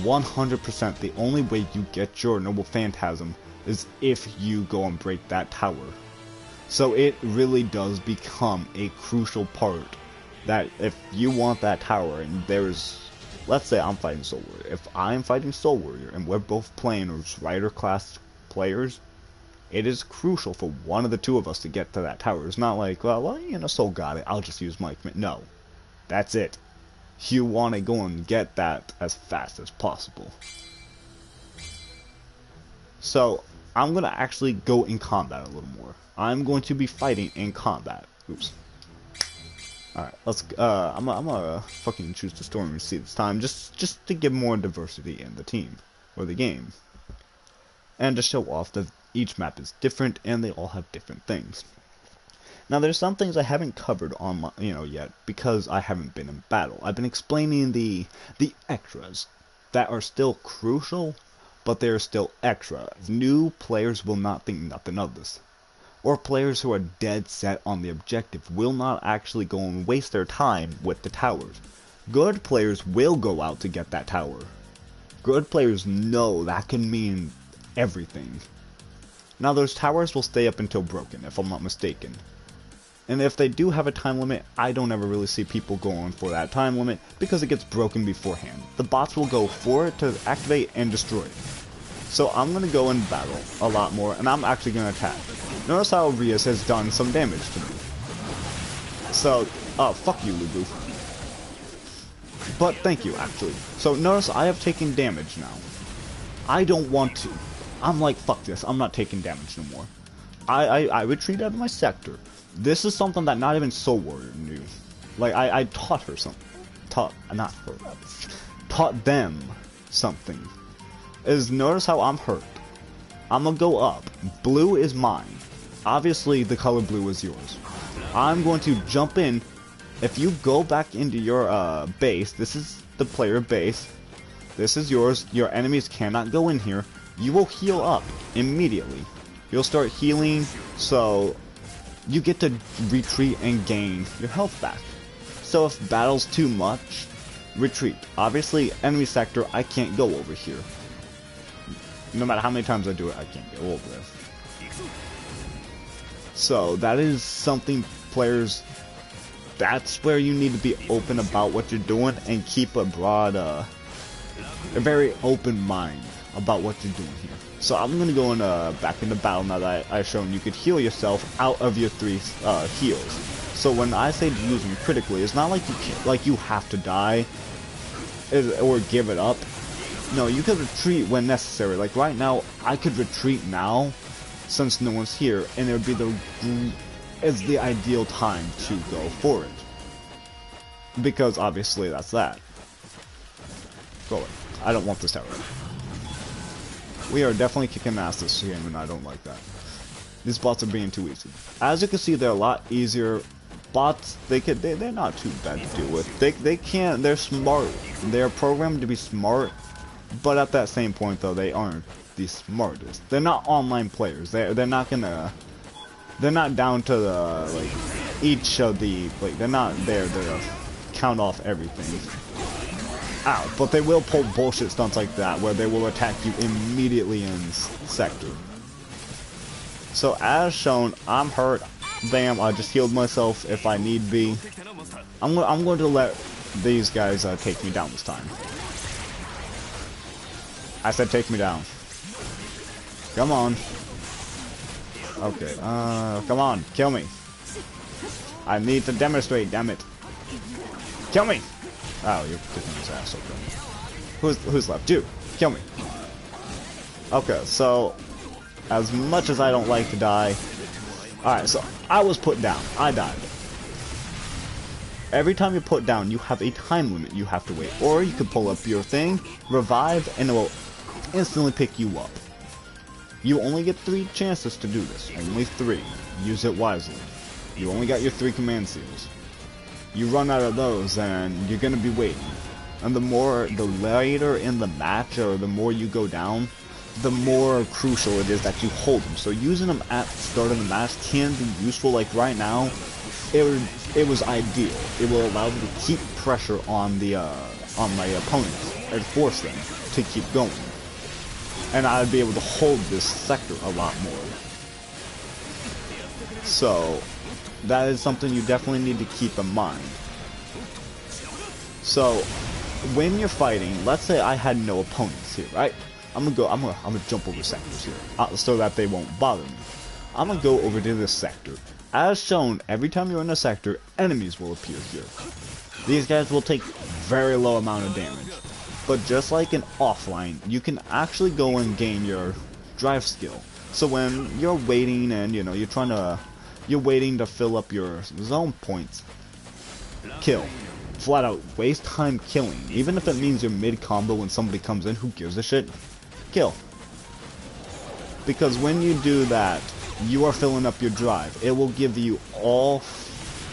Speaker 1: 100%, the only way you get your Noble Phantasm is if you go and break that tower. So it really does become a crucial part that if you want that tower, and there's, let's say I'm fighting Soul Warrior. If I'm fighting Soul Warrior and we're both playing as Rider class players, it is crucial for one of the two of us to get to that tower. It's not like, well, you know, Soul got it, I'll just use my command. No, that's it. You want to go and get that as fast as possible. So I'm going to actually go in combat a little more. I'm going to be fighting in combat. Oops. Alright, let's, I'm gonna fucking choose the Storm and see this time, just to give more diversity in the team, or the game. And to show off that each map is different, and they all have different things. Now, there's some things I haven't covered on my, yet, because I haven't been in battle. I've been explaining the extras that are still crucial, but they're still extra. New players will not think nothing of this. Or players who are dead set on the objective will not actually go and waste their time with the towers. Good players will go out to get that tower. Good players know that can mean everything. Now, those towers will stay up until broken, if I'm not mistaken. And if they do have a time limit, I don't ever really see people going for that time limit because it gets broken beforehand. The bots will go for it to activate and destroy it. So I'm going to go and battle a lot more, and I'm actually going to attack. Notice how Rias has done some damage to me. So, fuck you, Lubu. But thank you, actually. So notice I have taken damage now. I don't want to. I'm like, fuck this, I'm not taking damage no more. I retreat out of my sector. This is something that not even Soul Warrior knew. Like, I taught her something. Taught them something. is notice how I'm hurt. I'm gonna go up. Blue is mine. Obviously, the color blue is yours. I'm going to jump in. If you go back into your base, this is the player base. This is yours. Your enemies cannot go in here. You will heal up immediately. You'll start healing, so you get to retreat and gain your health back. So if battle's too much, retreat. Obviously, enemy sector, I can't go over here. No matter how many times I do it, I can't go over this. So that is something players, that's where you need to be open about what you're doing and keep a broad, a very open mind about what you're doing here. So I'm gonna go in back into battle now that I've shown you could heal yourself out of your 3 heals. So when I say to use them critically, it's not like you have to die or give it up. No, you could retreat when necessary. Like right now, I could retreat now since no one's here, and it would be the ideal time to go for it. Because obviously that's that. Go away. I don't want this tower. We are definitely kicking ass this game, and I don't like that. These bots are being too easy. As you can see, they're a lot easier. Bots, they're not too bad to deal with. They're smart. They're programmed to be smart, but at that same point though, they aren't the smartest. They're not online players. They're not down to the like each of the like. They're not there to count off everything. Ow, but they will pull bullshit stunts like that where they will attack you immediately in sector. So as shown, I'm hurt. Bam, I just healed myself if I need be. I'm going to let these guys take me down this time. I said take me down. Come on. Okay, come on, kill me. I need to demonstrate, damn it. Kill me! Oh, you're kicking his ass, okay. Who's left? You! Kill me! Okay, so as much as I don't like to die, alright, so I was put down. I died. Every time you're put down, you have a time limit you have to wait. Or you can pull up your thing, revive, and it will instantly pick you up. You only get 3 chances to do this. Only 3. Use it wisely. You only got your 3 command seals. You run out of those, and you're gonna be waiting. And the later in the match, or the more you go down, the more crucial it is that you hold them. So using them at the start of the match can be useful. Like right now, it was ideal. It will allow me to keep pressure on my opponents and force them to keep going. And I'd be able to hold this sector a lot more. So that is something you definitely need to keep in mind. So when you're fighting, let's say I had no opponents here, right? I'm gonna jump over sectors here, so that they won't bother me. I'm gonna go over to this sector. As shown, every time you're in a sector, enemies will appear here. These guys will take very low amount of damage. But just like in offline, you can actually go and gain your drive skill. So when you're waiting and you're waiting to fill up your zone points, kill. Flat out waste time killing. Even if it means you're mid combo when somebody comes in, who gives a shit? Kill. Because when you do that, you are filling up your drive. It will give you all.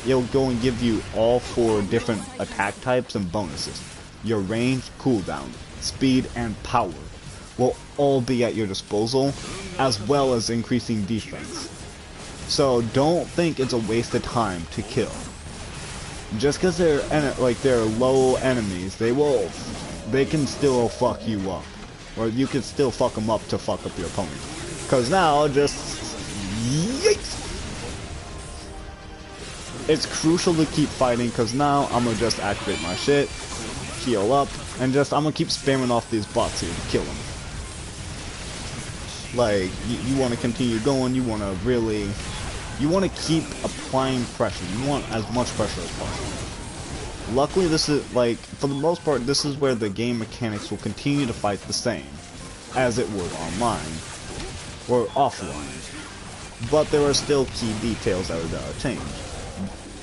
Speaker 1: It'll go and give you all 4 different attack types and bonuses. Your range, cooldown, speed, and power will all be at your disposal, as well as increasing defense. So don't think it's a waste of time to kill. Just because they're low enemies, they can still fuck you up, or you can still fuck them up to fuck up your opponent. Cause now yikes! It's crucial to keep fighting, cause now I'm gonna just activate my shit, heal up, and I'm gonna keep spamming off these bots here to kill them. Like, you want to continue going, you want to keep applying pressure, you want as much pressure as possible. Luckily, this is, like, for the most part, this is where the game mechanics will continue to fight the same as it would online, or offline. But there are still key details that would change.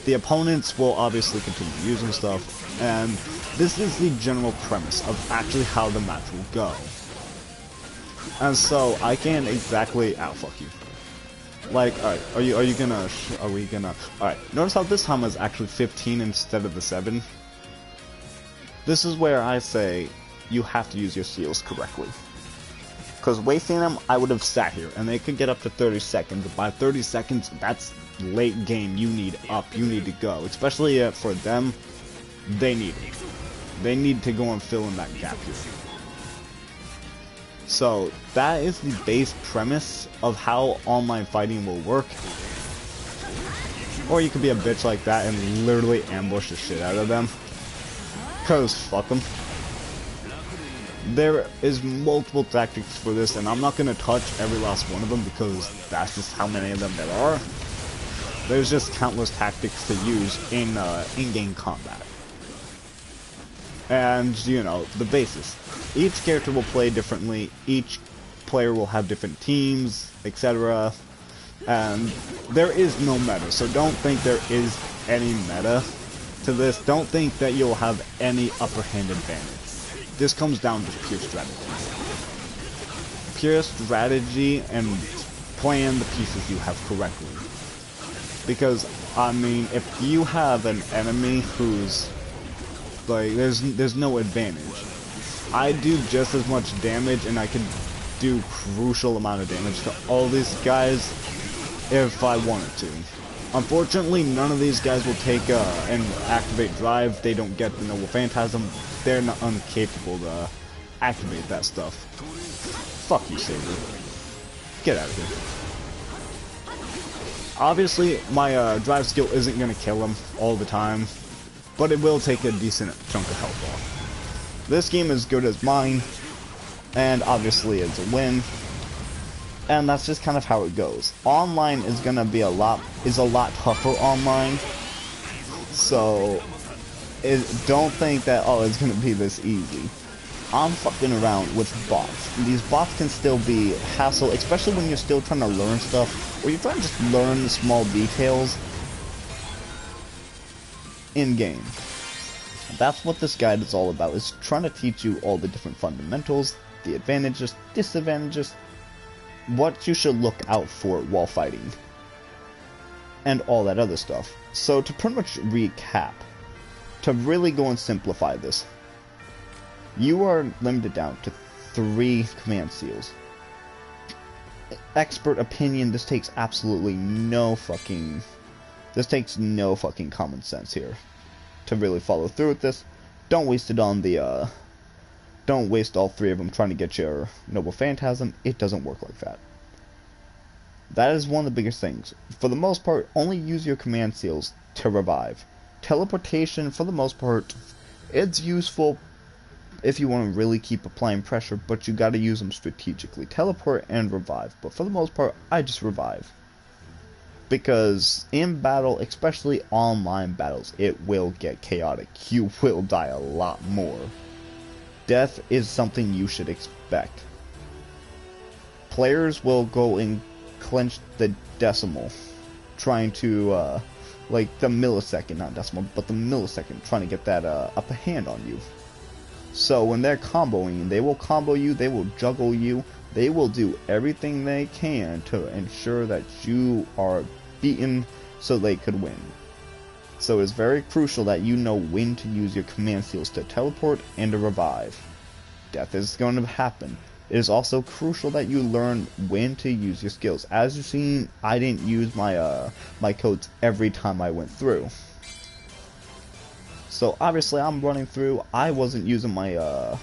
Speaker 1: The opponents will obviously continue using stuff, and this is the general premise of actually how the match will go. And so I can't exactly, ow, fuck you. Like, alright, are we gonna, alright, notice how this time is actually 15 instead of the 7? This is where I say you have to use your seals correctly. Because wasting them, I would have sat here, and they could get up to 30 seconds. By 30 seconds, that's late game. You need up, you need to go. Especially for them, they need it. They need to go and fill in that gap here. So, that is the base premise of how online fighting will work. Or you could be a bitch like that and literally ambush the shit out of them. Because fuck them. There is multiple tactics for this, and I'm not going to touch every last one of them because that's just how many of them there are. There's just countless tactics to use in in-game combat. And, you know, the basis. Each character will play differently, each player will have different teams, etc. And there is no meta, so don't think there is any meta to this. Don't think that you'll have any upper hand advantage. This comes down to pure strategy. Pure strategy and plan the pieces you have correctly. Because, I mean, if you have an enemy who's, like, there's no advantage. I do just as much damage and I can do crucial amount of damage to all these guys if I wanted to. Unfortunately, none of these guys will take and activate drive. They don't get the noble phantasm. They're not incapable to activate that stuff. Fuck you, Saber. Get out of here. Obviously, my drive skill isn't gonna kill him all the time, but it will take a decent chunk of health off. This game is good as mine, and obviously it's a win. And that's just kind of how it goes. Online is gonna be a lot tougher online. So don't think that, oh, it's gonna be this easy. I'm fucking around with bots. These bots can still be hassle, especially when you're still trying to learn stuff, or you're trying to just learn the small details in game. That's what this guide is all about, is trying to teach you all the different fundamentals, the advantages, disadvantages, what you should look out for while fighting, and all that other stuff. So to pretty much recap, to really go and simplify this, you are limited down to 3 command seals. Expert opinion, this takes absolutely no fucking common sense here to really follow through with this. Don't waste it on the don't waste all 3 of them trying to get your noble phantasm. It doesn't work like that. That is one of the biggest things. For the most part, only use your command seals to revive. Teleportation, for the most part, it's useful if you want to really keep applying pressure, but you gotta use them strategically. Teleport and revive, but for the most part, I just revive. Because in battle, especially online battles, it will get chaotic. You will die a lot more. Death is something you should expect. Players will go and clench the decimal, trying to, like the millisecond, not decimal, but the millisecond, trying to get that upper hand on you. So when they're comboing, they will combo you, they will juggle you, they will do everything they can to ensure that you are beaten so they could win. So it's very crucial that you know when to use your command seals to teleport and to revive. Death is going to happen. It is also crucial that you learn when to use your skills. As you've seen, I didn't use my my codes every time I went through. So obviously I'm running through. I wasn't using my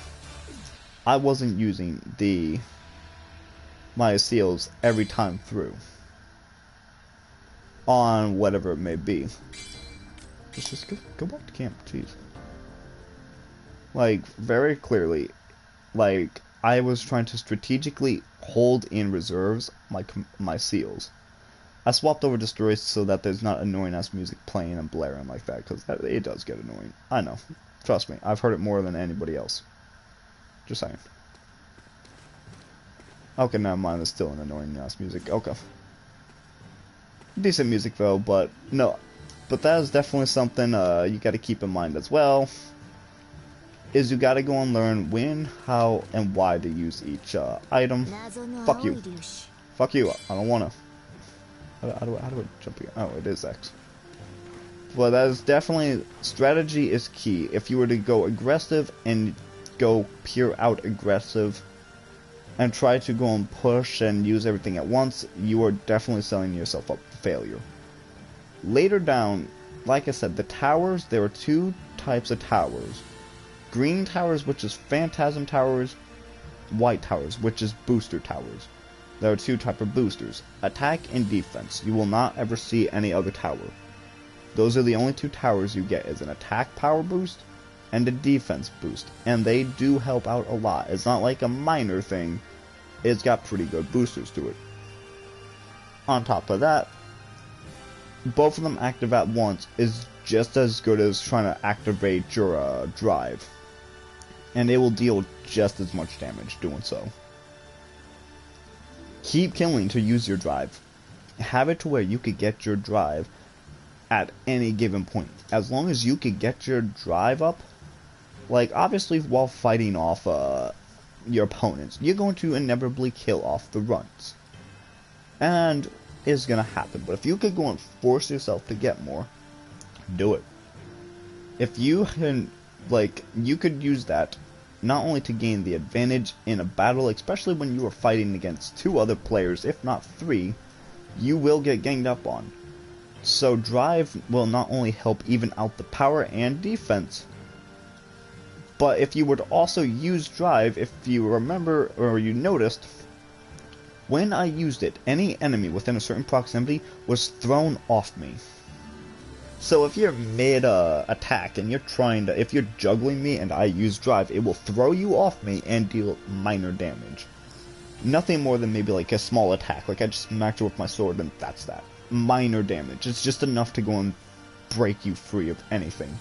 Speaker 1: my seals every time through on whatever it may be. Let's just go back to camp, jeez. Like, very clearly, like, I was trying to strategically hold in reserves my seals. I swapped over destroys so that there's not annoying ass music playing and blaring like that, because it does get annoying. I know. Trust me, I've heard it more than anybody else. Just saying. Okay, never mind, there's still an annoying ass music. Okay. Decent music though, but no. But that is definitely something you gotta keep in mind as well. is you gotta go and learn when, how, and why to use each item. Fuck you. Fuck you. I don't wanna. How do I jump here? Oh, it is X. Well, that is definitely, strategy is key. If you were to go aggressive and go pure out aggressive and try to go and push and use everything at once, you are definitely setting yourself up for failure. Later down, like I said, the towers, there are two types of towers. Green towers, which is phantasm towers, white towers, which is booster towers. There are two types of boosters, attack and defense. You will not ever see any other tower. Those are the only two towers you get, is an attack power boost and a defense boost, and they do help out a lot. It's not like a minor thing, it's got pretty good boosters to it. On top of that, both of them active at once is just as good as trying to activate your drive, and it will deal just as much damage doing so. Keep killing to use your drive. Have it to where you could get your drive at any given point. As long as you could get your drive up, like obviously while fighting off your opponents, you're going to inevitably kill off the runs. And it's gonna happen. But if you could go and force yourself to get more, do it. If you can, like, you could use that not only to gain the advantage in a battle, especially when you are fighting against two other players, if not three, you will get ganged up on. So drive will not only help even out the power and defense, but if you were to also use drive, if you remember or you noticed, when I used it, any enemy within a certain proximity was thrown off me. So if you're mid attack and you're trying to, if you're juggling me and I use drive, it will throw you off me and deal minor damage. Nothing more than maybe like a small attack, like I just smacked you with my sword and that's that. Minor damage. It's just enough to go and break you free of anything.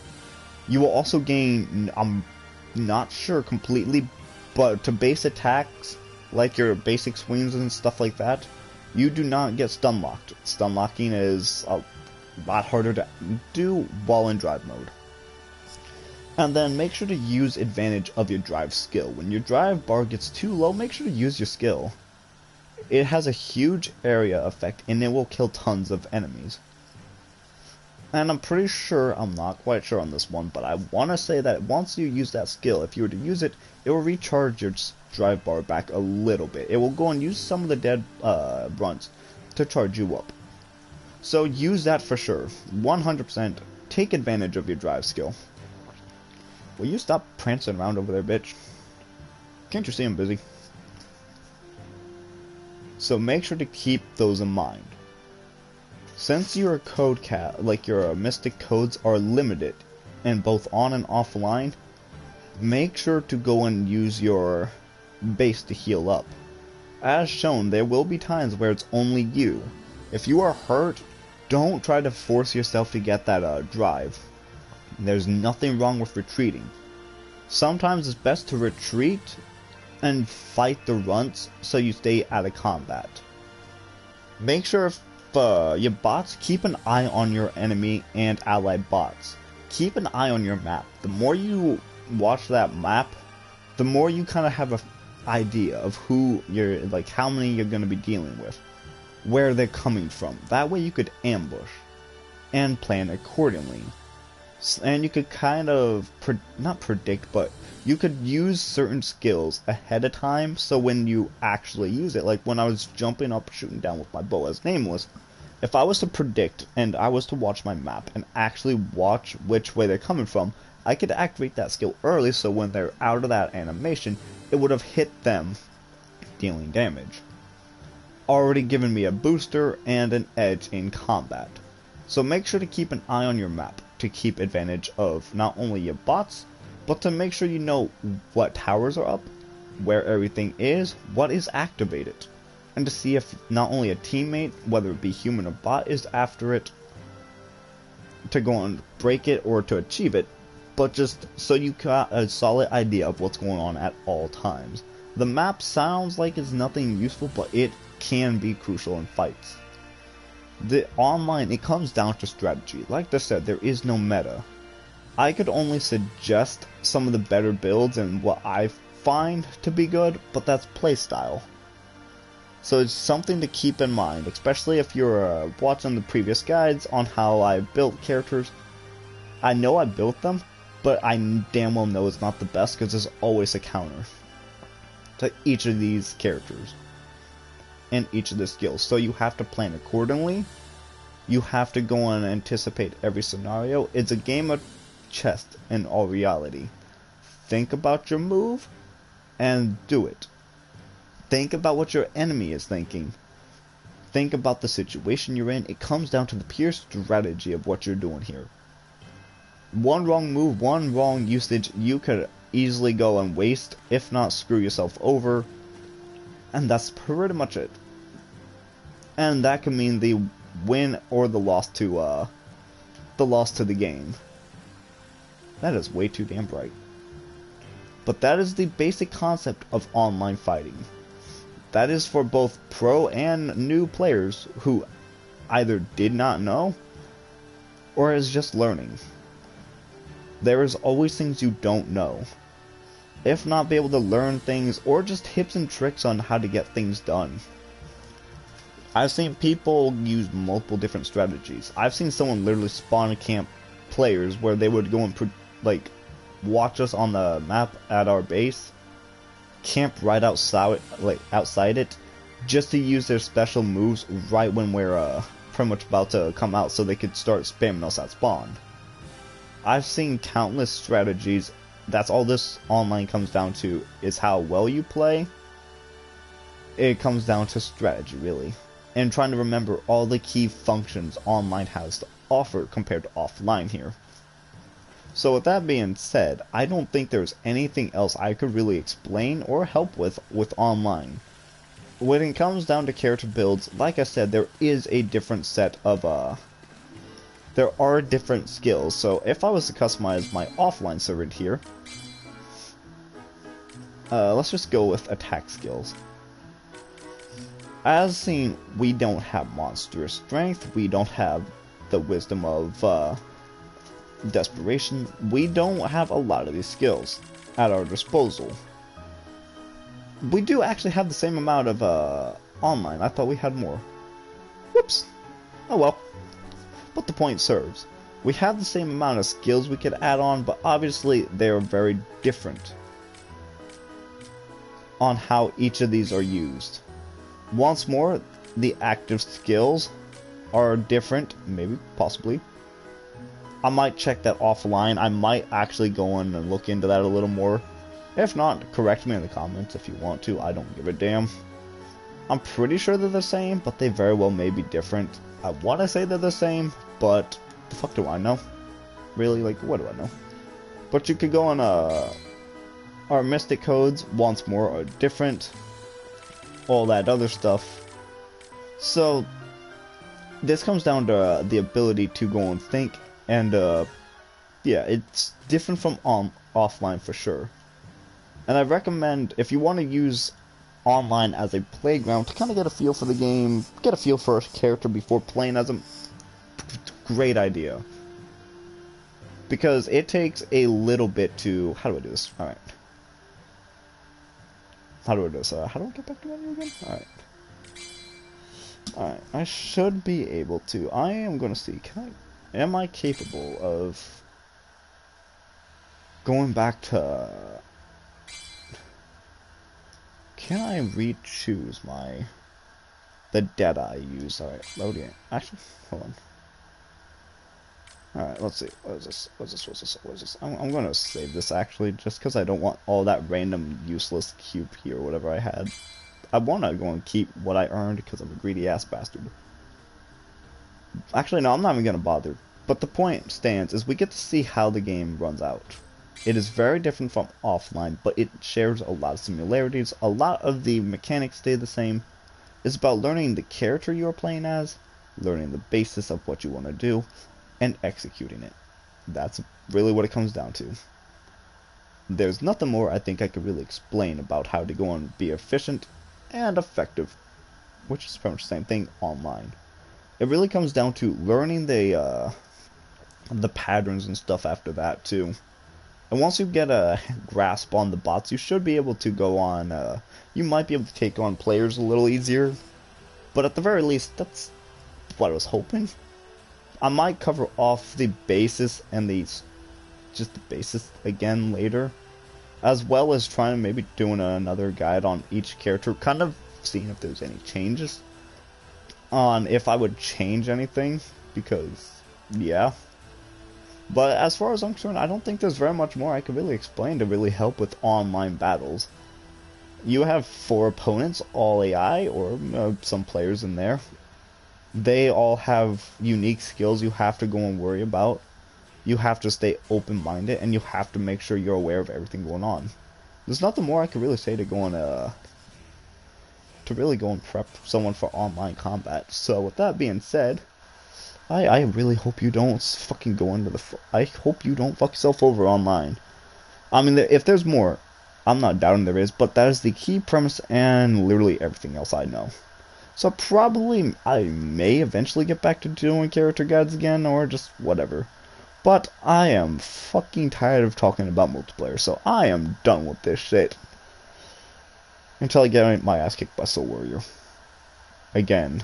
Speaker 1: You will also gain, I'm not sure completely, but to base attacks, like your basic swings and stuff like that, you do not get stun locked. Stun locking is a lot harder to do while in drive mode. And then make sure to use advantage of your drive skill. When your drive bar gets too low, make sure to use your skill. It has a huge area effect and it will kill tons of enemies. And I'm pretty sure, I'm not quite sure on this one, but I want to say that once you use that skill, if you were to use it, it will recharge your drive bar back a little bit. It will go and use some of the dead runs to charge you up. So use that for sure. 100% take advantage of your drive skill. Will you stop prancing around over there, bitch? Can't you see I'm busy? So make sure to keep those in mind. Since your code like your mystic codes are limited and both on and offline, make sure to go and use your base to heal up. As shown, there will be times where it's only you. If you are hurt, don't try to force yourself to get that drive. There's nothing wrong with retreating. Sometimes it's best to retreat and fight the runts so you stay out of combat. Make sure if your bots, keep an eye on your enemy and allied bots. Keep an eye on your map. The more you watch that map, the more you kind of have an idea of who you're, like how many you're going to be dealing with, where they're coming from. That way you could ambush and plan accordingly. And you could kind of, not predict, but you could use certain skills ahead of time, so when you actually use it, like when I was jumping up shooting down with my bow as Nameless, if I was to predict and I was to watch my map and actually watch which way they're coming from, I could activate that skill early, so when they're out of that animation, it would have hit them, dealing damage. Already giving me a booster and an edge in combat. So make sure to keep an eye on your map to keep advantage of not only your bots, but to make sure you know what towers are up, where everything is, what is activated, and to see if not only a teammate, whether it be human or bot, is after it to go and break it or to achieve it, but just so you got a solid idea of what's going on at all times. The map sounds like it's nothing useful, but it can be crucial in fights. The online, it comes down to strategy. Like I said, there is no meta. I could only suggest some of the better builds and what I find to be good, but that's playstyle. So it's something to keep in mind, especially if you're watching the previous guides on how I built characters. I know I built them, but I damn well know it's not the best because there's always a counter to each of these characters and each of the skills. So you have to plan accordingly. You have to go and anticipate every scenario. It's a game of chess in all reality. Think about your move and do it. Think about what your enemy is thinking. Think about the situation you're in. It comes down to the pure strategy of what you're doing here. One wrong move, one wrong usage, you could easily go and waste, if not screw yourself over. And that's pretty much it. And that can mean the win or the loss to the game. That is way too damn bright. But that is the basic concept of online fighting. That is for both pro and new players who either did not know or is just learning. There is always things you don't know. If not be able to learn things or just tips and tricks on how to get things done. I've seen people use multiple different strategies. I've seen someone literally spawn camp players where they would go and watch us on the map at our base, camp right outside it, just to use their special moves right when we're pretty much about to come out, so they could start spamming us at spawn. I've seen countless strategies. That's all this online comes down to, is how well you play. It comes down to strategy, really, and trying to remember all the key functions online has to offer compared to offline here. So with that being said, I don't think there's anything else I could really explain or help with online. When it comes down to character builds, like I said, there is a different set of, there are different skills. So if I was to customize my offline servant here, let's just go with attack skills. As seen, we don't have monstrous strength, we don't have the wisdom of, desperation. We don't have a lot of these skills at our disposal. We do actually have the same amount of online. I thought we had more. Whoops. Oh well. But the point serves. We have the same amount of skills we could add on, but obviously they are very different on how each of these are used. Once more, the active skills are different, maybe, possibly. I might check that offline. I might actually go in and look into that a little more. If not, correct me in the comments if you want to. I don't give a damn. I'm pretty sure they're the same, but they very well may be different. I want to say they're the same, but the fuck do I know? Really, like, what do I know? But you could go on our mystic codes, once more, are different. All that other stuff. So, this comes down to the ability to go and think. And, yeah, it's different from offline for sure. And I recommend, if you want to use online as a playground to kind of get a feel for the game, get a feel for a character before playing as a great idea. Because it takes a little bit to... How do I do this? Alright. How do I do this? How do I get back to menu again? Alright. Alright, I should be able to. I am going to see, am I capable of going back to... Can I re-choose the data I use? Alright, loading. Actually, hold on. Alright, let's see. What is this? What is this? I'm gonna save this, actually, just because I don't want all that random useless cube here, whatever I had. I want to go and keep what I earned, because I'm a greedy-ass bastard. Actually, no, I'm not even gonna bother. But the point stands, is we get to see how the game runs out. It is very different from offline, but it shares a lot of similarities. A lot of the mechanics stay the same. It's about learning the character you are playing as, learning the basis of what you want to do, and executing it. That's really what it comes down to. There's nothing more I think I could really explain about how to go and be efficient and effective, which is pretty much the same thing online. It really comes down to learning the the patterns and stuff after that too. And once you get a grasp on the bots, you should be able to go on, you might be able to take on players a little easier. But at the very least, that's what I was hoping. I might cover off the basis and just the basis again later. As well as trying to maybe doing another guide on each character, kind of seeing if there's any changes. On if I would change anything, because, yeah. But as far as I'm concerned, I don't think there's very much more I could really explain to really help with online battles. You have 4 opponents, all AI, or some players in there. They all have unique skills you have to go and worry about. You have to stay open-minded, and you have to make sure you're aware of everything going on. There's nothing more I could really say to go and, to really go and prep someone for online combat. So with that being said, I really hope you don't fucking go into the... I hope you don't fuck yourself over online. I mean, if there's more, I'm not doubting there is, but that is the key premise and literally everything else I know. So probably I may eventually get back to doing character guides again, or just whatever. But I am fucking tired of talking about multiplayer, so I am done with this shit. Until I get my ass kicked by Soul Warrior. Again.